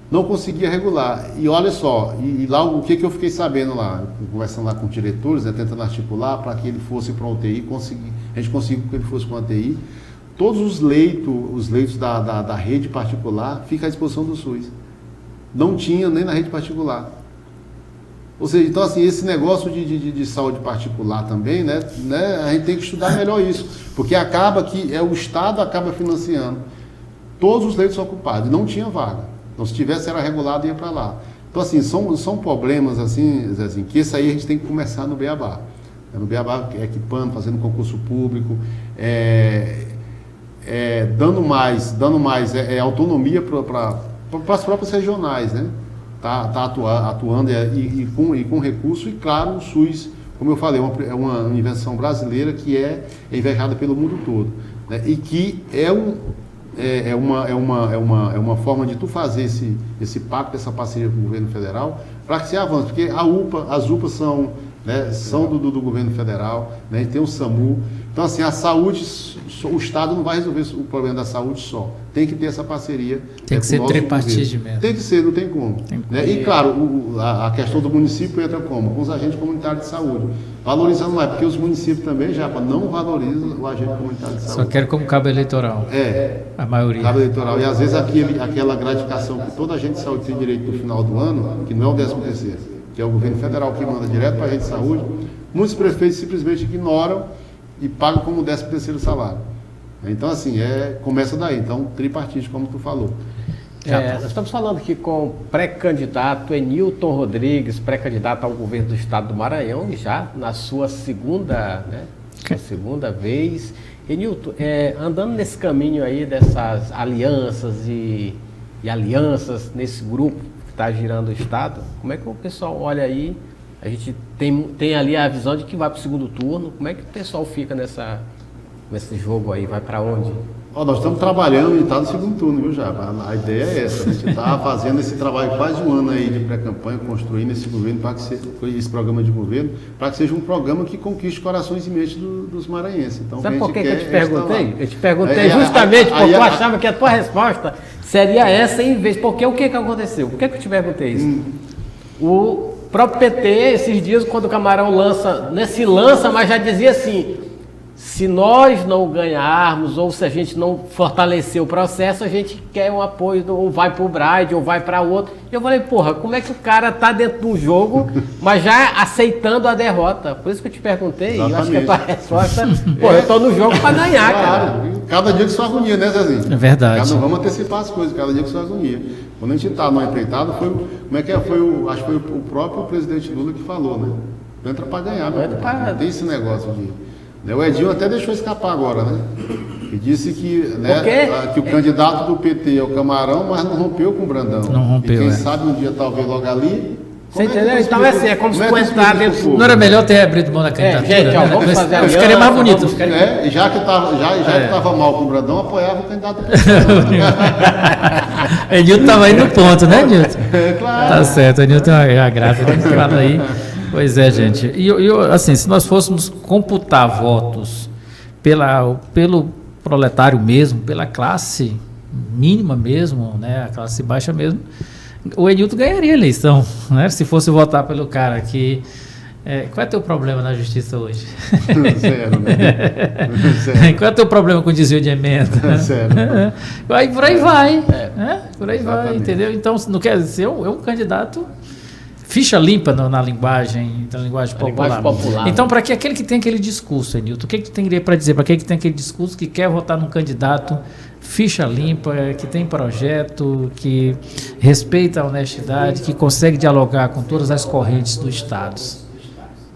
Não conseguia regular. E olha só, e lá o que eu fiquei sabendo lá, conversando lá com diretores, né, tentando articular para que ele fosse para a UTI, a gente conseguiu que ele fosse para a UTI. Todos os leitos da rede particular ficam à disposição do SUS. Não tinha nem na rede particular. Ou seja, então assim, esse negócio de saúde particular também, né, a gente tem que estudar melhor isso, porque acaba que o Estado acaba financiando todos os leitos ocupados, não tinha vaga. Então, se tivesse, era regulado e ia para lá. Então, assim, são problemas, assim, Zezinho, que esse aí a gente tem que começar no beabá. No beabá, equipando, fazendo concurso público, dando mais autonomia para as próprias regionais, né? atuando e com recurso, e claro, o SUS, como eu falei, é uma invenção brasileira que é invejada pelo mundo todo, né? E que é uma forma de tu fazer esse pacto, essa parceria com o governo federal, para que se avance, porque as UPAs são, né, são do governo federal, né, e tem o SAMU. Então, assim, a saúde, o Estado não vai resolver o problema da saúde só. Tem que ter essa parceria. Tem que ser tripartite mesmo. Tem que ser, não tem como. Né? E, claro, a questão do município entra como? Com os agentes comunitários de saúde. Valorizando lá, porque os municípios também já não valorizam o agente comunitário de saúde. Só querem como cabo eleitoral. A maioria. Cabo eleitoral. E, às vezes, aquela gratificação que toda agente de saúde tem direito no final do ano, que não é o 13º, que é o governo federal que manda direto para a agente de saúde, muitos prefeitos simplesmente ignoram e pagam como 13º salário. Então, assim, começa daí. Então, tripartite, como tu falou. Nós estamos falando aqui com o pré-candidato Enilton Rodrigues, pré-candidato ao governo do estado do Maranhão, já na sua segunda vez. Enilton, andando nesse caminho aí dessas alianças e alianças nesse grupo que está girando o estado, como é que o pessoal olha aí? A gente tem ali a visão de que vai para o segundo turno. Como é que o pessoal fica nesse jogo aí? Vai para onde? Nós estamos trabalhando e está no segundo turno, viu, já? A ideia é essa. A gente está fazendo esse trabalho quase um ano aí de pré-campanha, construindo esse governo, esse programa de governo, para que seja um programa que conquiste corações e mentes dos maranhenses. Então, sabe por que eu te perguntei? Eu te perguntei justamente porque eu achava que a tua resposta seria essa em vez. Porque o que aconteceu? Por que eu te perguntei isso? O próprio PT, esses dias, quando o Camarão lança, mas já dizia assim: se nós não ganharmos, ou se a gente não fortalecer o processo, a gente quer um apoio, ou vai para o Bride, ou vai para outro. E eu falei, porra, como é que o cara tá dentro do jogo, mas já aceitando a derrota? Por isso que eu te perguntei. Exatamente. Eu acho que a tua resposta, eu tô no jogo para ganhar, cara. Cada dia que sua agonia, né, Zezinho? É verdade. Não vamos antecipar as coisas, cada dia que sua agonia. Quando a gente está numa empreitada, acho que foi o próprio presidente Lula que falou, né? Não entra para ganhar, não tem esse negócio de... O Edinho até deixou escapar agora, né? E disse que o candidato do PT é o Camarão, mas não rompeu com o Brandão. Não rompeu, e quem sabe um dia talvez logo ali... Você entendeu? Então é como se for entrar dentro... Não era melhor ter abrido mão da candidatura? Gente, vamos fazer a aliança. Ficaria mais bonito. E já que estava mal com o Brandão, apoiava o candidato do PT. Nilton estava aí no ponto, né, Nilton? Claro. Tá certo, Nilton é a graça, tem que falar aí. Pois é, gente. E assim, se nós fôssemos computar votos pelo proletário mesmo, pela classe mínima mesmo, né, a classe baixa mesmo, o Enilton ganharia a eleição, né? Se fosse votar pelo cara que... qual é o teu problema na justiça hoje? Zero, né? Zero. Qual é o teu problema com desvio de emenda? Zero. Aí por aí vai. Por aí Exatamente. vai, entendeu? Então, não quer dizer, é um candidato ficha limpa na linguagem popular. Então, para que aquele que tem aquele discurso, Enilton, o que tu teria para dizer para aquele que tem aquele discurso que quer votar num candidato ficha limpa, que tem projeto, que respeita a honestidade, que consegue dialogar com todas as correntes do Estado?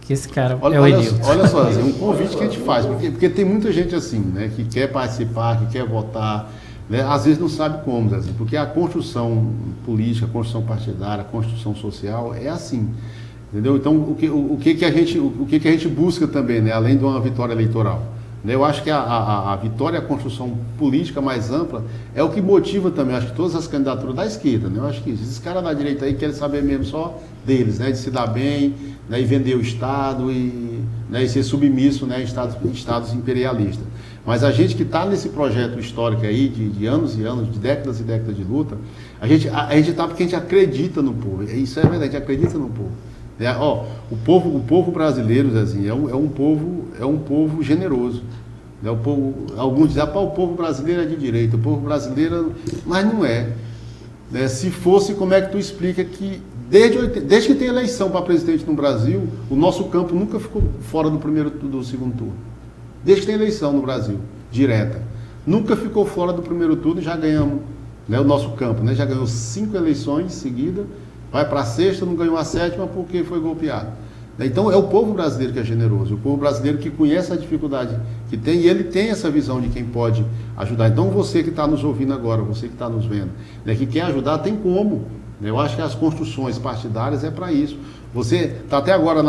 Que esse cara é o Enilton. Olha só, é um convite que a gente faz, porque tem muita gente assim, né, que quer participar, que quer votar, né, às vezes não sabe como, assim, porque a construção política, a construção partidária, a construção social é assim, entendeu? Então, o que a gente busca também, né, além de uma vitória eleitoral? Eu acho que a vitória e a construção política mais ampla é o que motiva também, acho que todas as candidaturas da esquerda, né? Eu acho que esses caras da direita aí querem saber mesmo só deles, né? De se dar bem, né? E vender o Estado e ser submisso, né? Estados imperialistas. Mas a gente que está nesse projeto histórico aí de anos e anos, de décadas e décadas de luta, a gente está porque a gente acredita no povo. Isso é verdade, a gente acredita no povo. O povo brasileiro, Zezinho, é um povo generoso. Alguns dizem, o povo brasileiro é de direita, o povo brasileiro, mas não é. Se fosse, como é que tu explica que desde que tem eleição para presidente no Brasil, o nosso campo nunca ficou fora do segundo turno. Desde que tem eleição no Brasil, direta. Nunca ficou fora do primeiro turno e já ganhamos, né, o nosso campo, né, já ganhou 5 eleições seguidas. Vai para a sexta, não ganhou a sétima porque foi golpeado. Então é o povo brasileiro que é generoso, o povo brasileiro que conhece a dificuldade que tem e ele tem essa visão de quem pode ajudar. Então você que está nos ouvindo agora, você que está nos vendo, né, que quer ajudar, tem como. Eu acho que as construções partidárias é para isso. Você está até agora,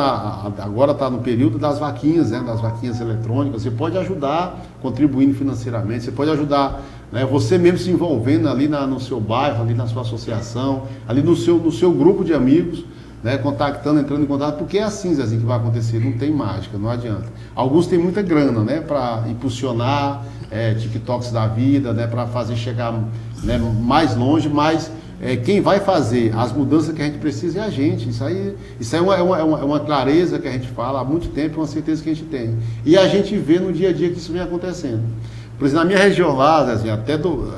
agora está no período das vaquinhas, né, das vaquinhas eletrônicas. Você pode ajudar contribuindo financeiramente, você pode ajudar, né, você mesmo se envolvendo ali no seu bairro, ali na sua associação, ali no seu grupo de amigos, né, contactando, entrando em contato, porque é assim, Zezinho, que vai acontecer, não tem mágica, não adianta. Alguns têm muita grana, né, para impulsionar TikToks da vida, né, para fazer chegar, né, mais longe, mas quem vai fazer as mudanças que a gente precisa é a gente. Isso aí é uma clareza que a gente fala há muito tempo, é uma certeza que a gente tem. E a gente vê no dia a dia que isso vem acontecendo. Por exemplo, na minha região lá, Zezinho,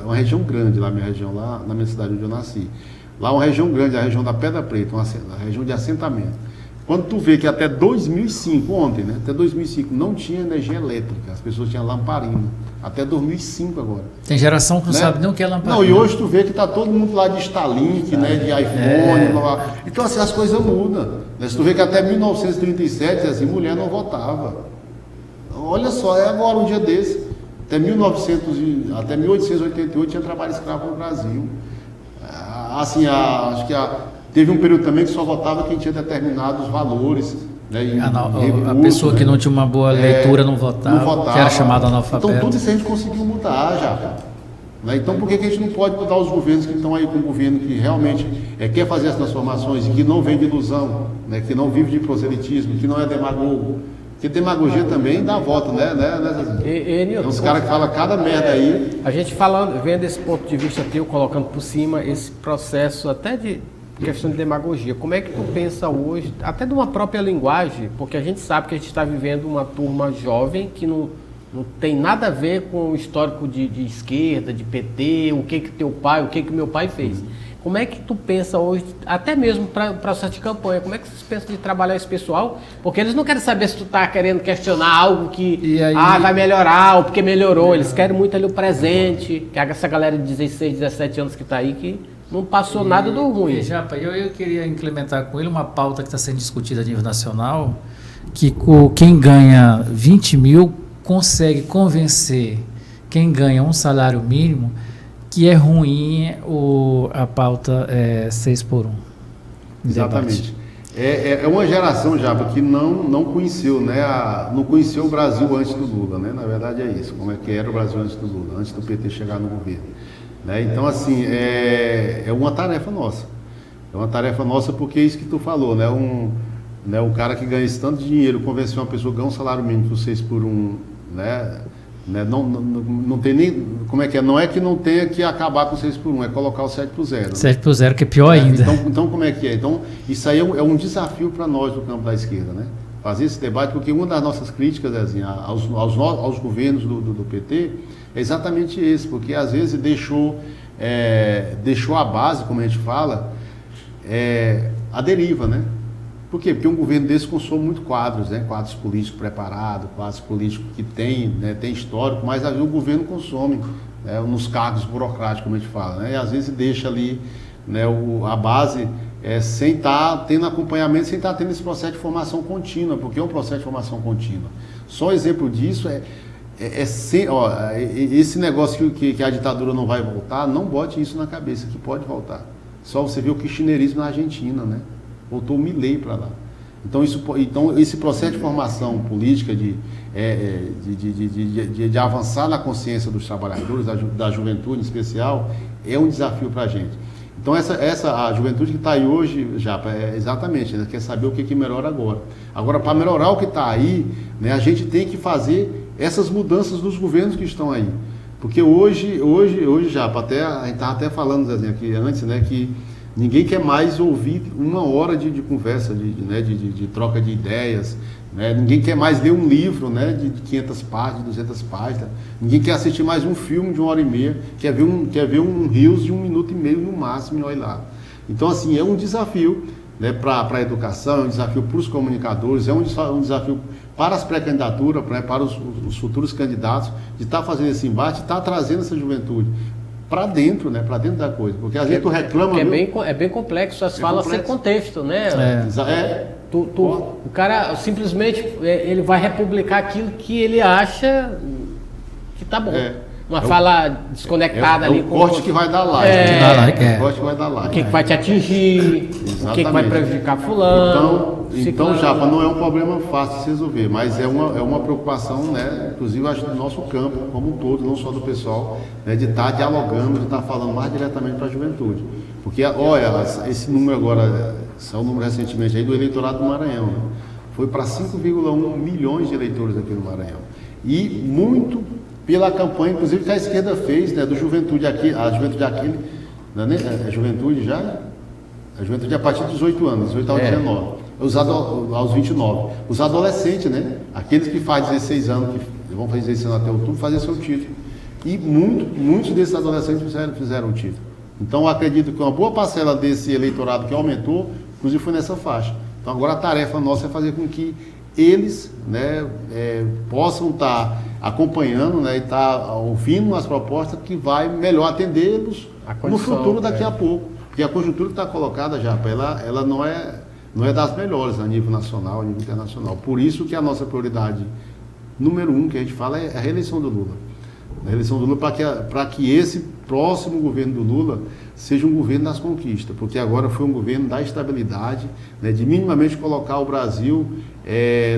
uma região grande lá, minha região lá, na minha cidade onde eu nasci. Lá é uma região grande, a região da Pedra Preta, uma região de assentamento. Quando tu vê que até 2005, ontem, né? Até 2005 não tinha energia elétrica, as pessoas tinham lamparina. Até 2005 agora. Tem geração que não, né, sabe nem o que é lamparina. Não, e hoje tu vê que tá todo mundo lá de Starlink, né? De iPhone, blá, blá. Então assim, as coisas mudam. Né? Se tu vê que até 1937, assim, mulher não votava. Olha só, é agora um dia desse. Até 1888 tinha trabalho escravo no Brasil. Assim, acho que teve um período também que só votava quem tinha determinados valores. Né, a pessoa, né, que não tinha uma boa leitura não votava, que era chamada analfabeto. Então tudo isso a gente conseguiu mudar já. Né? Então por que a gente não pode mudar os governos que estão aí com um governo que realmente quer fazer as transformações e que não vem de ilusão, né, que não vive de proselitismo, que não é demagogo? Porque demagogia também dá voto, né? Tem uns caras que falam cada merda aí. A gente vendo esse ponto de vista teu, colocando por cima esse processo até de questão de demagogia. Como é que tu pensa hoje, até de uma própria linguagem, porque a gente sabe que a gente está vivendo uma turma jovem que não tem nada a ver com o histórico de esquerda, de PT, o que teu pai, o que meu pai fez. Como é que tu pensa hoje, até mesmo para o processo de campanha, como é que vocês pensam de trabalhar esse pessoal? Porque eles não querem saber se tu tá querendo questionar algo que vai melhorar ou porque melhorou. Eles querem muito ali o presente, que essa galera de 16, 17 anos que está aí, que não passou nada do ruim. Japa, eu queria implementar com ele uma pauta que está sendo discutida a nível nacional, que quem ganha 20 mil consegue convencer quem ganha um salário mínimo que é ruim a pauta 6 por 1. Exatamente. É uma geração, Japa, que não conheceu, né, não conheceu o Brasil antes do Lula, né? Na verdade é isso, como é que era o Brasil antes do Lula, antes do PT chegar no governo. Né? Então, assim, é uma tarefa nossa. É uma tarefa nossa porque é isso que tu falou, né? O cara que ganha esse tanto de dinheiro, convencer uma pessoa a ganhar um salário mínimo por 6 por 1, né? Não tem nem... Como é que é? Não é que não tenha que acabar com o 6 por 1, é colocar o 7 por 0. 7 por 0, que é pior ainda. Então, como é que é? Então, isso aí é um desafio para nós do campo da esquerda, né? Fazer esse debate, porque uma das nossas críticas, Zezinho, aos governos do PT é exatamente esse, porque às vezes deixou a base, como a gente fala, a deriva, né? Por quê? Porque um governo desse consome muito quadros, né? Quadros políticos preparados, quadros políticos que tem histórico, mas às vezes o governo consome, né, nos cargos burocráticos, como a gente fala, né? E às vezes deixa ali, né, a base sem estar tendo acompanhamento, sem estar tendo esse processo de formação contínua, porque é um processo de formação contínua. Só exemplo disso esse negócio que a ditadura não vai voltar, não bote isso na cabeça, que pode voltar. Só você vê o kirchnerismo na Argentina, né? Voltou o Milei para lá. Então, esse processo de formação política, de avançar na consciência dos trabalhadores, da juventude em especial, é um desafio para a gente. Então, a juventude que está aí hoje, Japa, exatamente, né, quer saber o que melhora agora. Agora, para melhorar o que está aí, né, a gente tem que fazer essas mudanças dos governos que estão aí. Porque hoje Japa, a gente estava até falando, Zezinho, aqui antes, né, que ninguém quer mais ouvir uma hora de conversa, de troca de ideias, né? Ninguém quer mais ler um livro, né, de 500 páginas, 200 páginas. Ninguém quer assistir mais um filme de 1h30, quer ver um Reels de 1 minuto e meio no máximo e olha lá. Então, assim, é um desafio, né, para a educação, é um desafio para os comunicadores, é um desafio para as pré-candidaturas, né, para os futuros candidatos, de estar fazendo esse embate, de estar trazendo essa juventude para dentro, né? Para dentro da coisa. Porque às vezes tu reclama... É bem complexo as falas sem contexto, né? O cara simplesmente ele vai republicar aquilo que ele acha que tá bom. uma fala desconectada ali. O corte que vai dar like. O corte que vai dar like. O que vai te atingir, o que vai prejudicar fulano. Então, Japa, não é um problema fácil de se resolver, mas é uma preocupação, né, inclusive acho do nosso campo como um todo, não só do pessoal, né, de estar dialogando, de estar falando mais diretamente para a juventude. Porque, olha, esse número agora, saiu um número recentemente aí do eleitorado do Maranhão, né, foi para 5,1 milhões de eleitores aqui no Maranhão. E muito pela campanha, inclusive, que a esquerda fez, né, do Juventude aqui, a Juventude aqui, não é Juventude já? A Juventude é a partir dos 18 anos, 18 aos 19. Aos 29. Os adolescentes, né? Aqueles que fazem 16 anos, que vão fazer 16 anos até outubro, fazer seu título. E muitos desses adolescentes fizeram o título. Então, eu acredito que uma boa parcela desse eleitorado que aumentou, inclusive foi nessa faixa. Então, agora a tarefa nossa é fazer com que eles, né, possam estar acompanhando, né, e estar ouvindo as propostas que vai melhor atendê-los no futuro daqui a pouco. Porque a conjuntura que está colocada, Japa, ela não é das melhores a nível nacional, a nível internacional. Por isso que a nossa prioridade número 1 que a gente fala é a reeleição do Lula. A reeleição do Lula para que esse próximo governo do Lula seja um governo das conquistas, porque agora foi um governo da estabilidade, né, de minimamente colocar o Brasil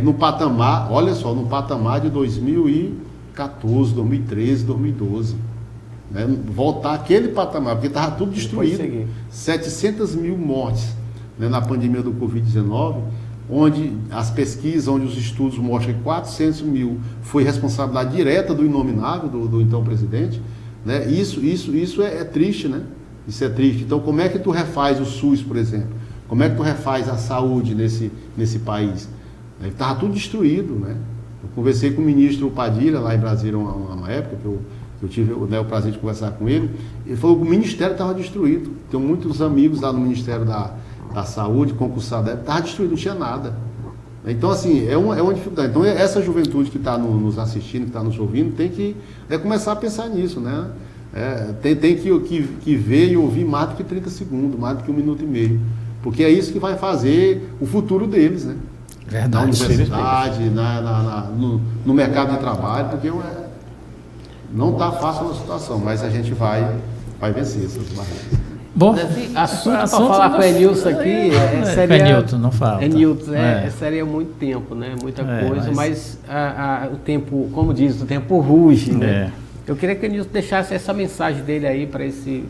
no patamar, olha só, no patamar de 2014, 2013, 2012. Né, voltar àquele patamar, porque estava tudo destruído. 700 mil mortes, né, na pandemia do Covid-19, onde as pesquisas, onde os estudos mostram que 400 mil foi responsabilidade direta do inominável, do então presidente, né? Isso é triste, né? Isso é triste. Então, como é que tu refaz o SUS, por exemplo? Como é que tu refaz a saúde nesse país? Estava tudo destruído, né? Eu conversei com o ministro Padilha, lá em Brasília, uma época, que eu tive, né, o prazer de conversar com ele. Ele falou que o ministério estava destruído. Tenho muitos amigos lá no Ministério da Saúde, concursado, estava destruído, não tinha nada. Então, assim, é uma dificuldade. Então, essa juventude que está nos assistindo, que está nos ouvindo, tem que começar a pensar nisso, né? Tem que ver e ouvir mais do que 30 segundos, mais do que 1 minuto e meio. Porque é isso que vai fazer o futuro deles, né? Verdade. Na universidade, no mercado de trabalho, porque não está fácil a situação, mas a gente vai vencer essas barreiras. Bom, assunto para falar com o Enilson aqui seria... Enilton, não fala. Enilton, seria muito tempo, né? Muita coisa, mas o tempo, como diz, o tempo ruge, né? Eu queria que o Enilson deixasse essa mensagem dele aí para esse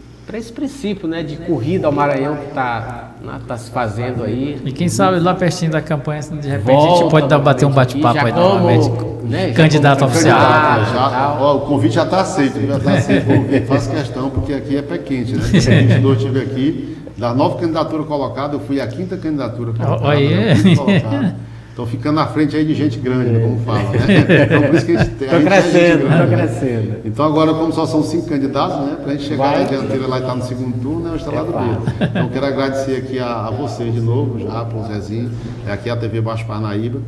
princípio, né, de corrida ao Maranhão que está se fazendo aí. E quem sabe lá pertinho da campanha, de repente a gente pode bater um bate-papo aí novamente. Né, candidato oficial. O convite já está aceito, faço questão, porque aqui é pé quente, né? Dia 22 eu estive aqui, da 9 candidaturas colocadas, eu fui a 5ª candidatura colocada. Estão ficando na frente aí de gente grande, né, como fala, né? Então por isso que a gente tem. Estou crescendo. Então agora, como só são 5 candidatos, né? Para a gente chegar na dianteira lá e estar no segundo turno, é um estrelado dele. Então quero agradecer aqui a vocês de novo, já, para o Zezinho, aqui a TV Baixo Parnaíba,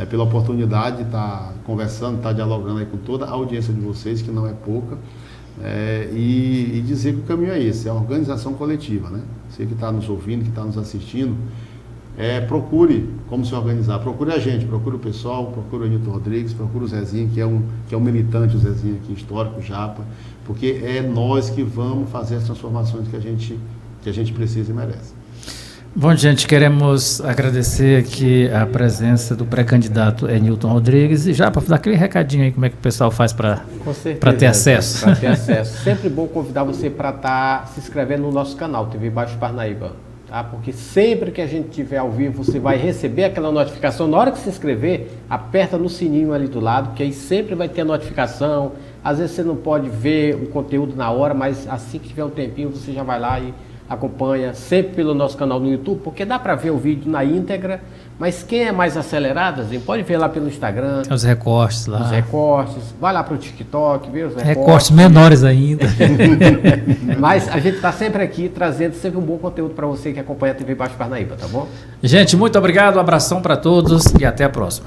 pela oportunidade de estar conversando, estar dialogando aí com toda a audiência de vocês, que não é pouca, e dizer que o caminho é esse, é a organização coletiva, né? Você que está nos ouvindo, que está nos assistindo, procure como se organizar, procure a gente, procure o pessoal, procure o Enilton Rodrigues, procure o Zezinho, que é um militante, o Zezinho aqui, histórico, Japa, porque é nós que vamos fazer as transformações que a gente precisa e merece. Bom, gente, queremos agradecer aqui a presença do pré-candidato Enilton Rodrigues e já para dar aquele recadinho aí, como é que o pessoal faz para ter acesso. Para ter acesso. Sempre bom convidar você para estar se inscrevendo no nosso canal, TV Baixo Parnaíba. Tá? Porque sempre que a gente estiver ao vivo, você vai receber aquela notificação. Na hora que se inscrever, aperta no sininho ali do lado, que aí sempre vai ter a notificação. Às vezes você não pode ver o conteúdo na hora, mas assim que tiver um tempinho, você já vai lá e acompanha sempre pelo nosso canal no YouTube, porque dá para ver o vídeo na íntegra, mas quem é mais acelerado, assim, pode ver lá pelo Instagram. Os recortes lá. Os recortes, vai lá para o TikTok, vê os recortes. Recortes menores ainda. Mas a gente está sempre aqui trazendo sempre um bom conteúdo para você que acompanha a TV Baixo Parnaíba, tá bom? Gente, muito obrigado, um abração para todos e até a próxima.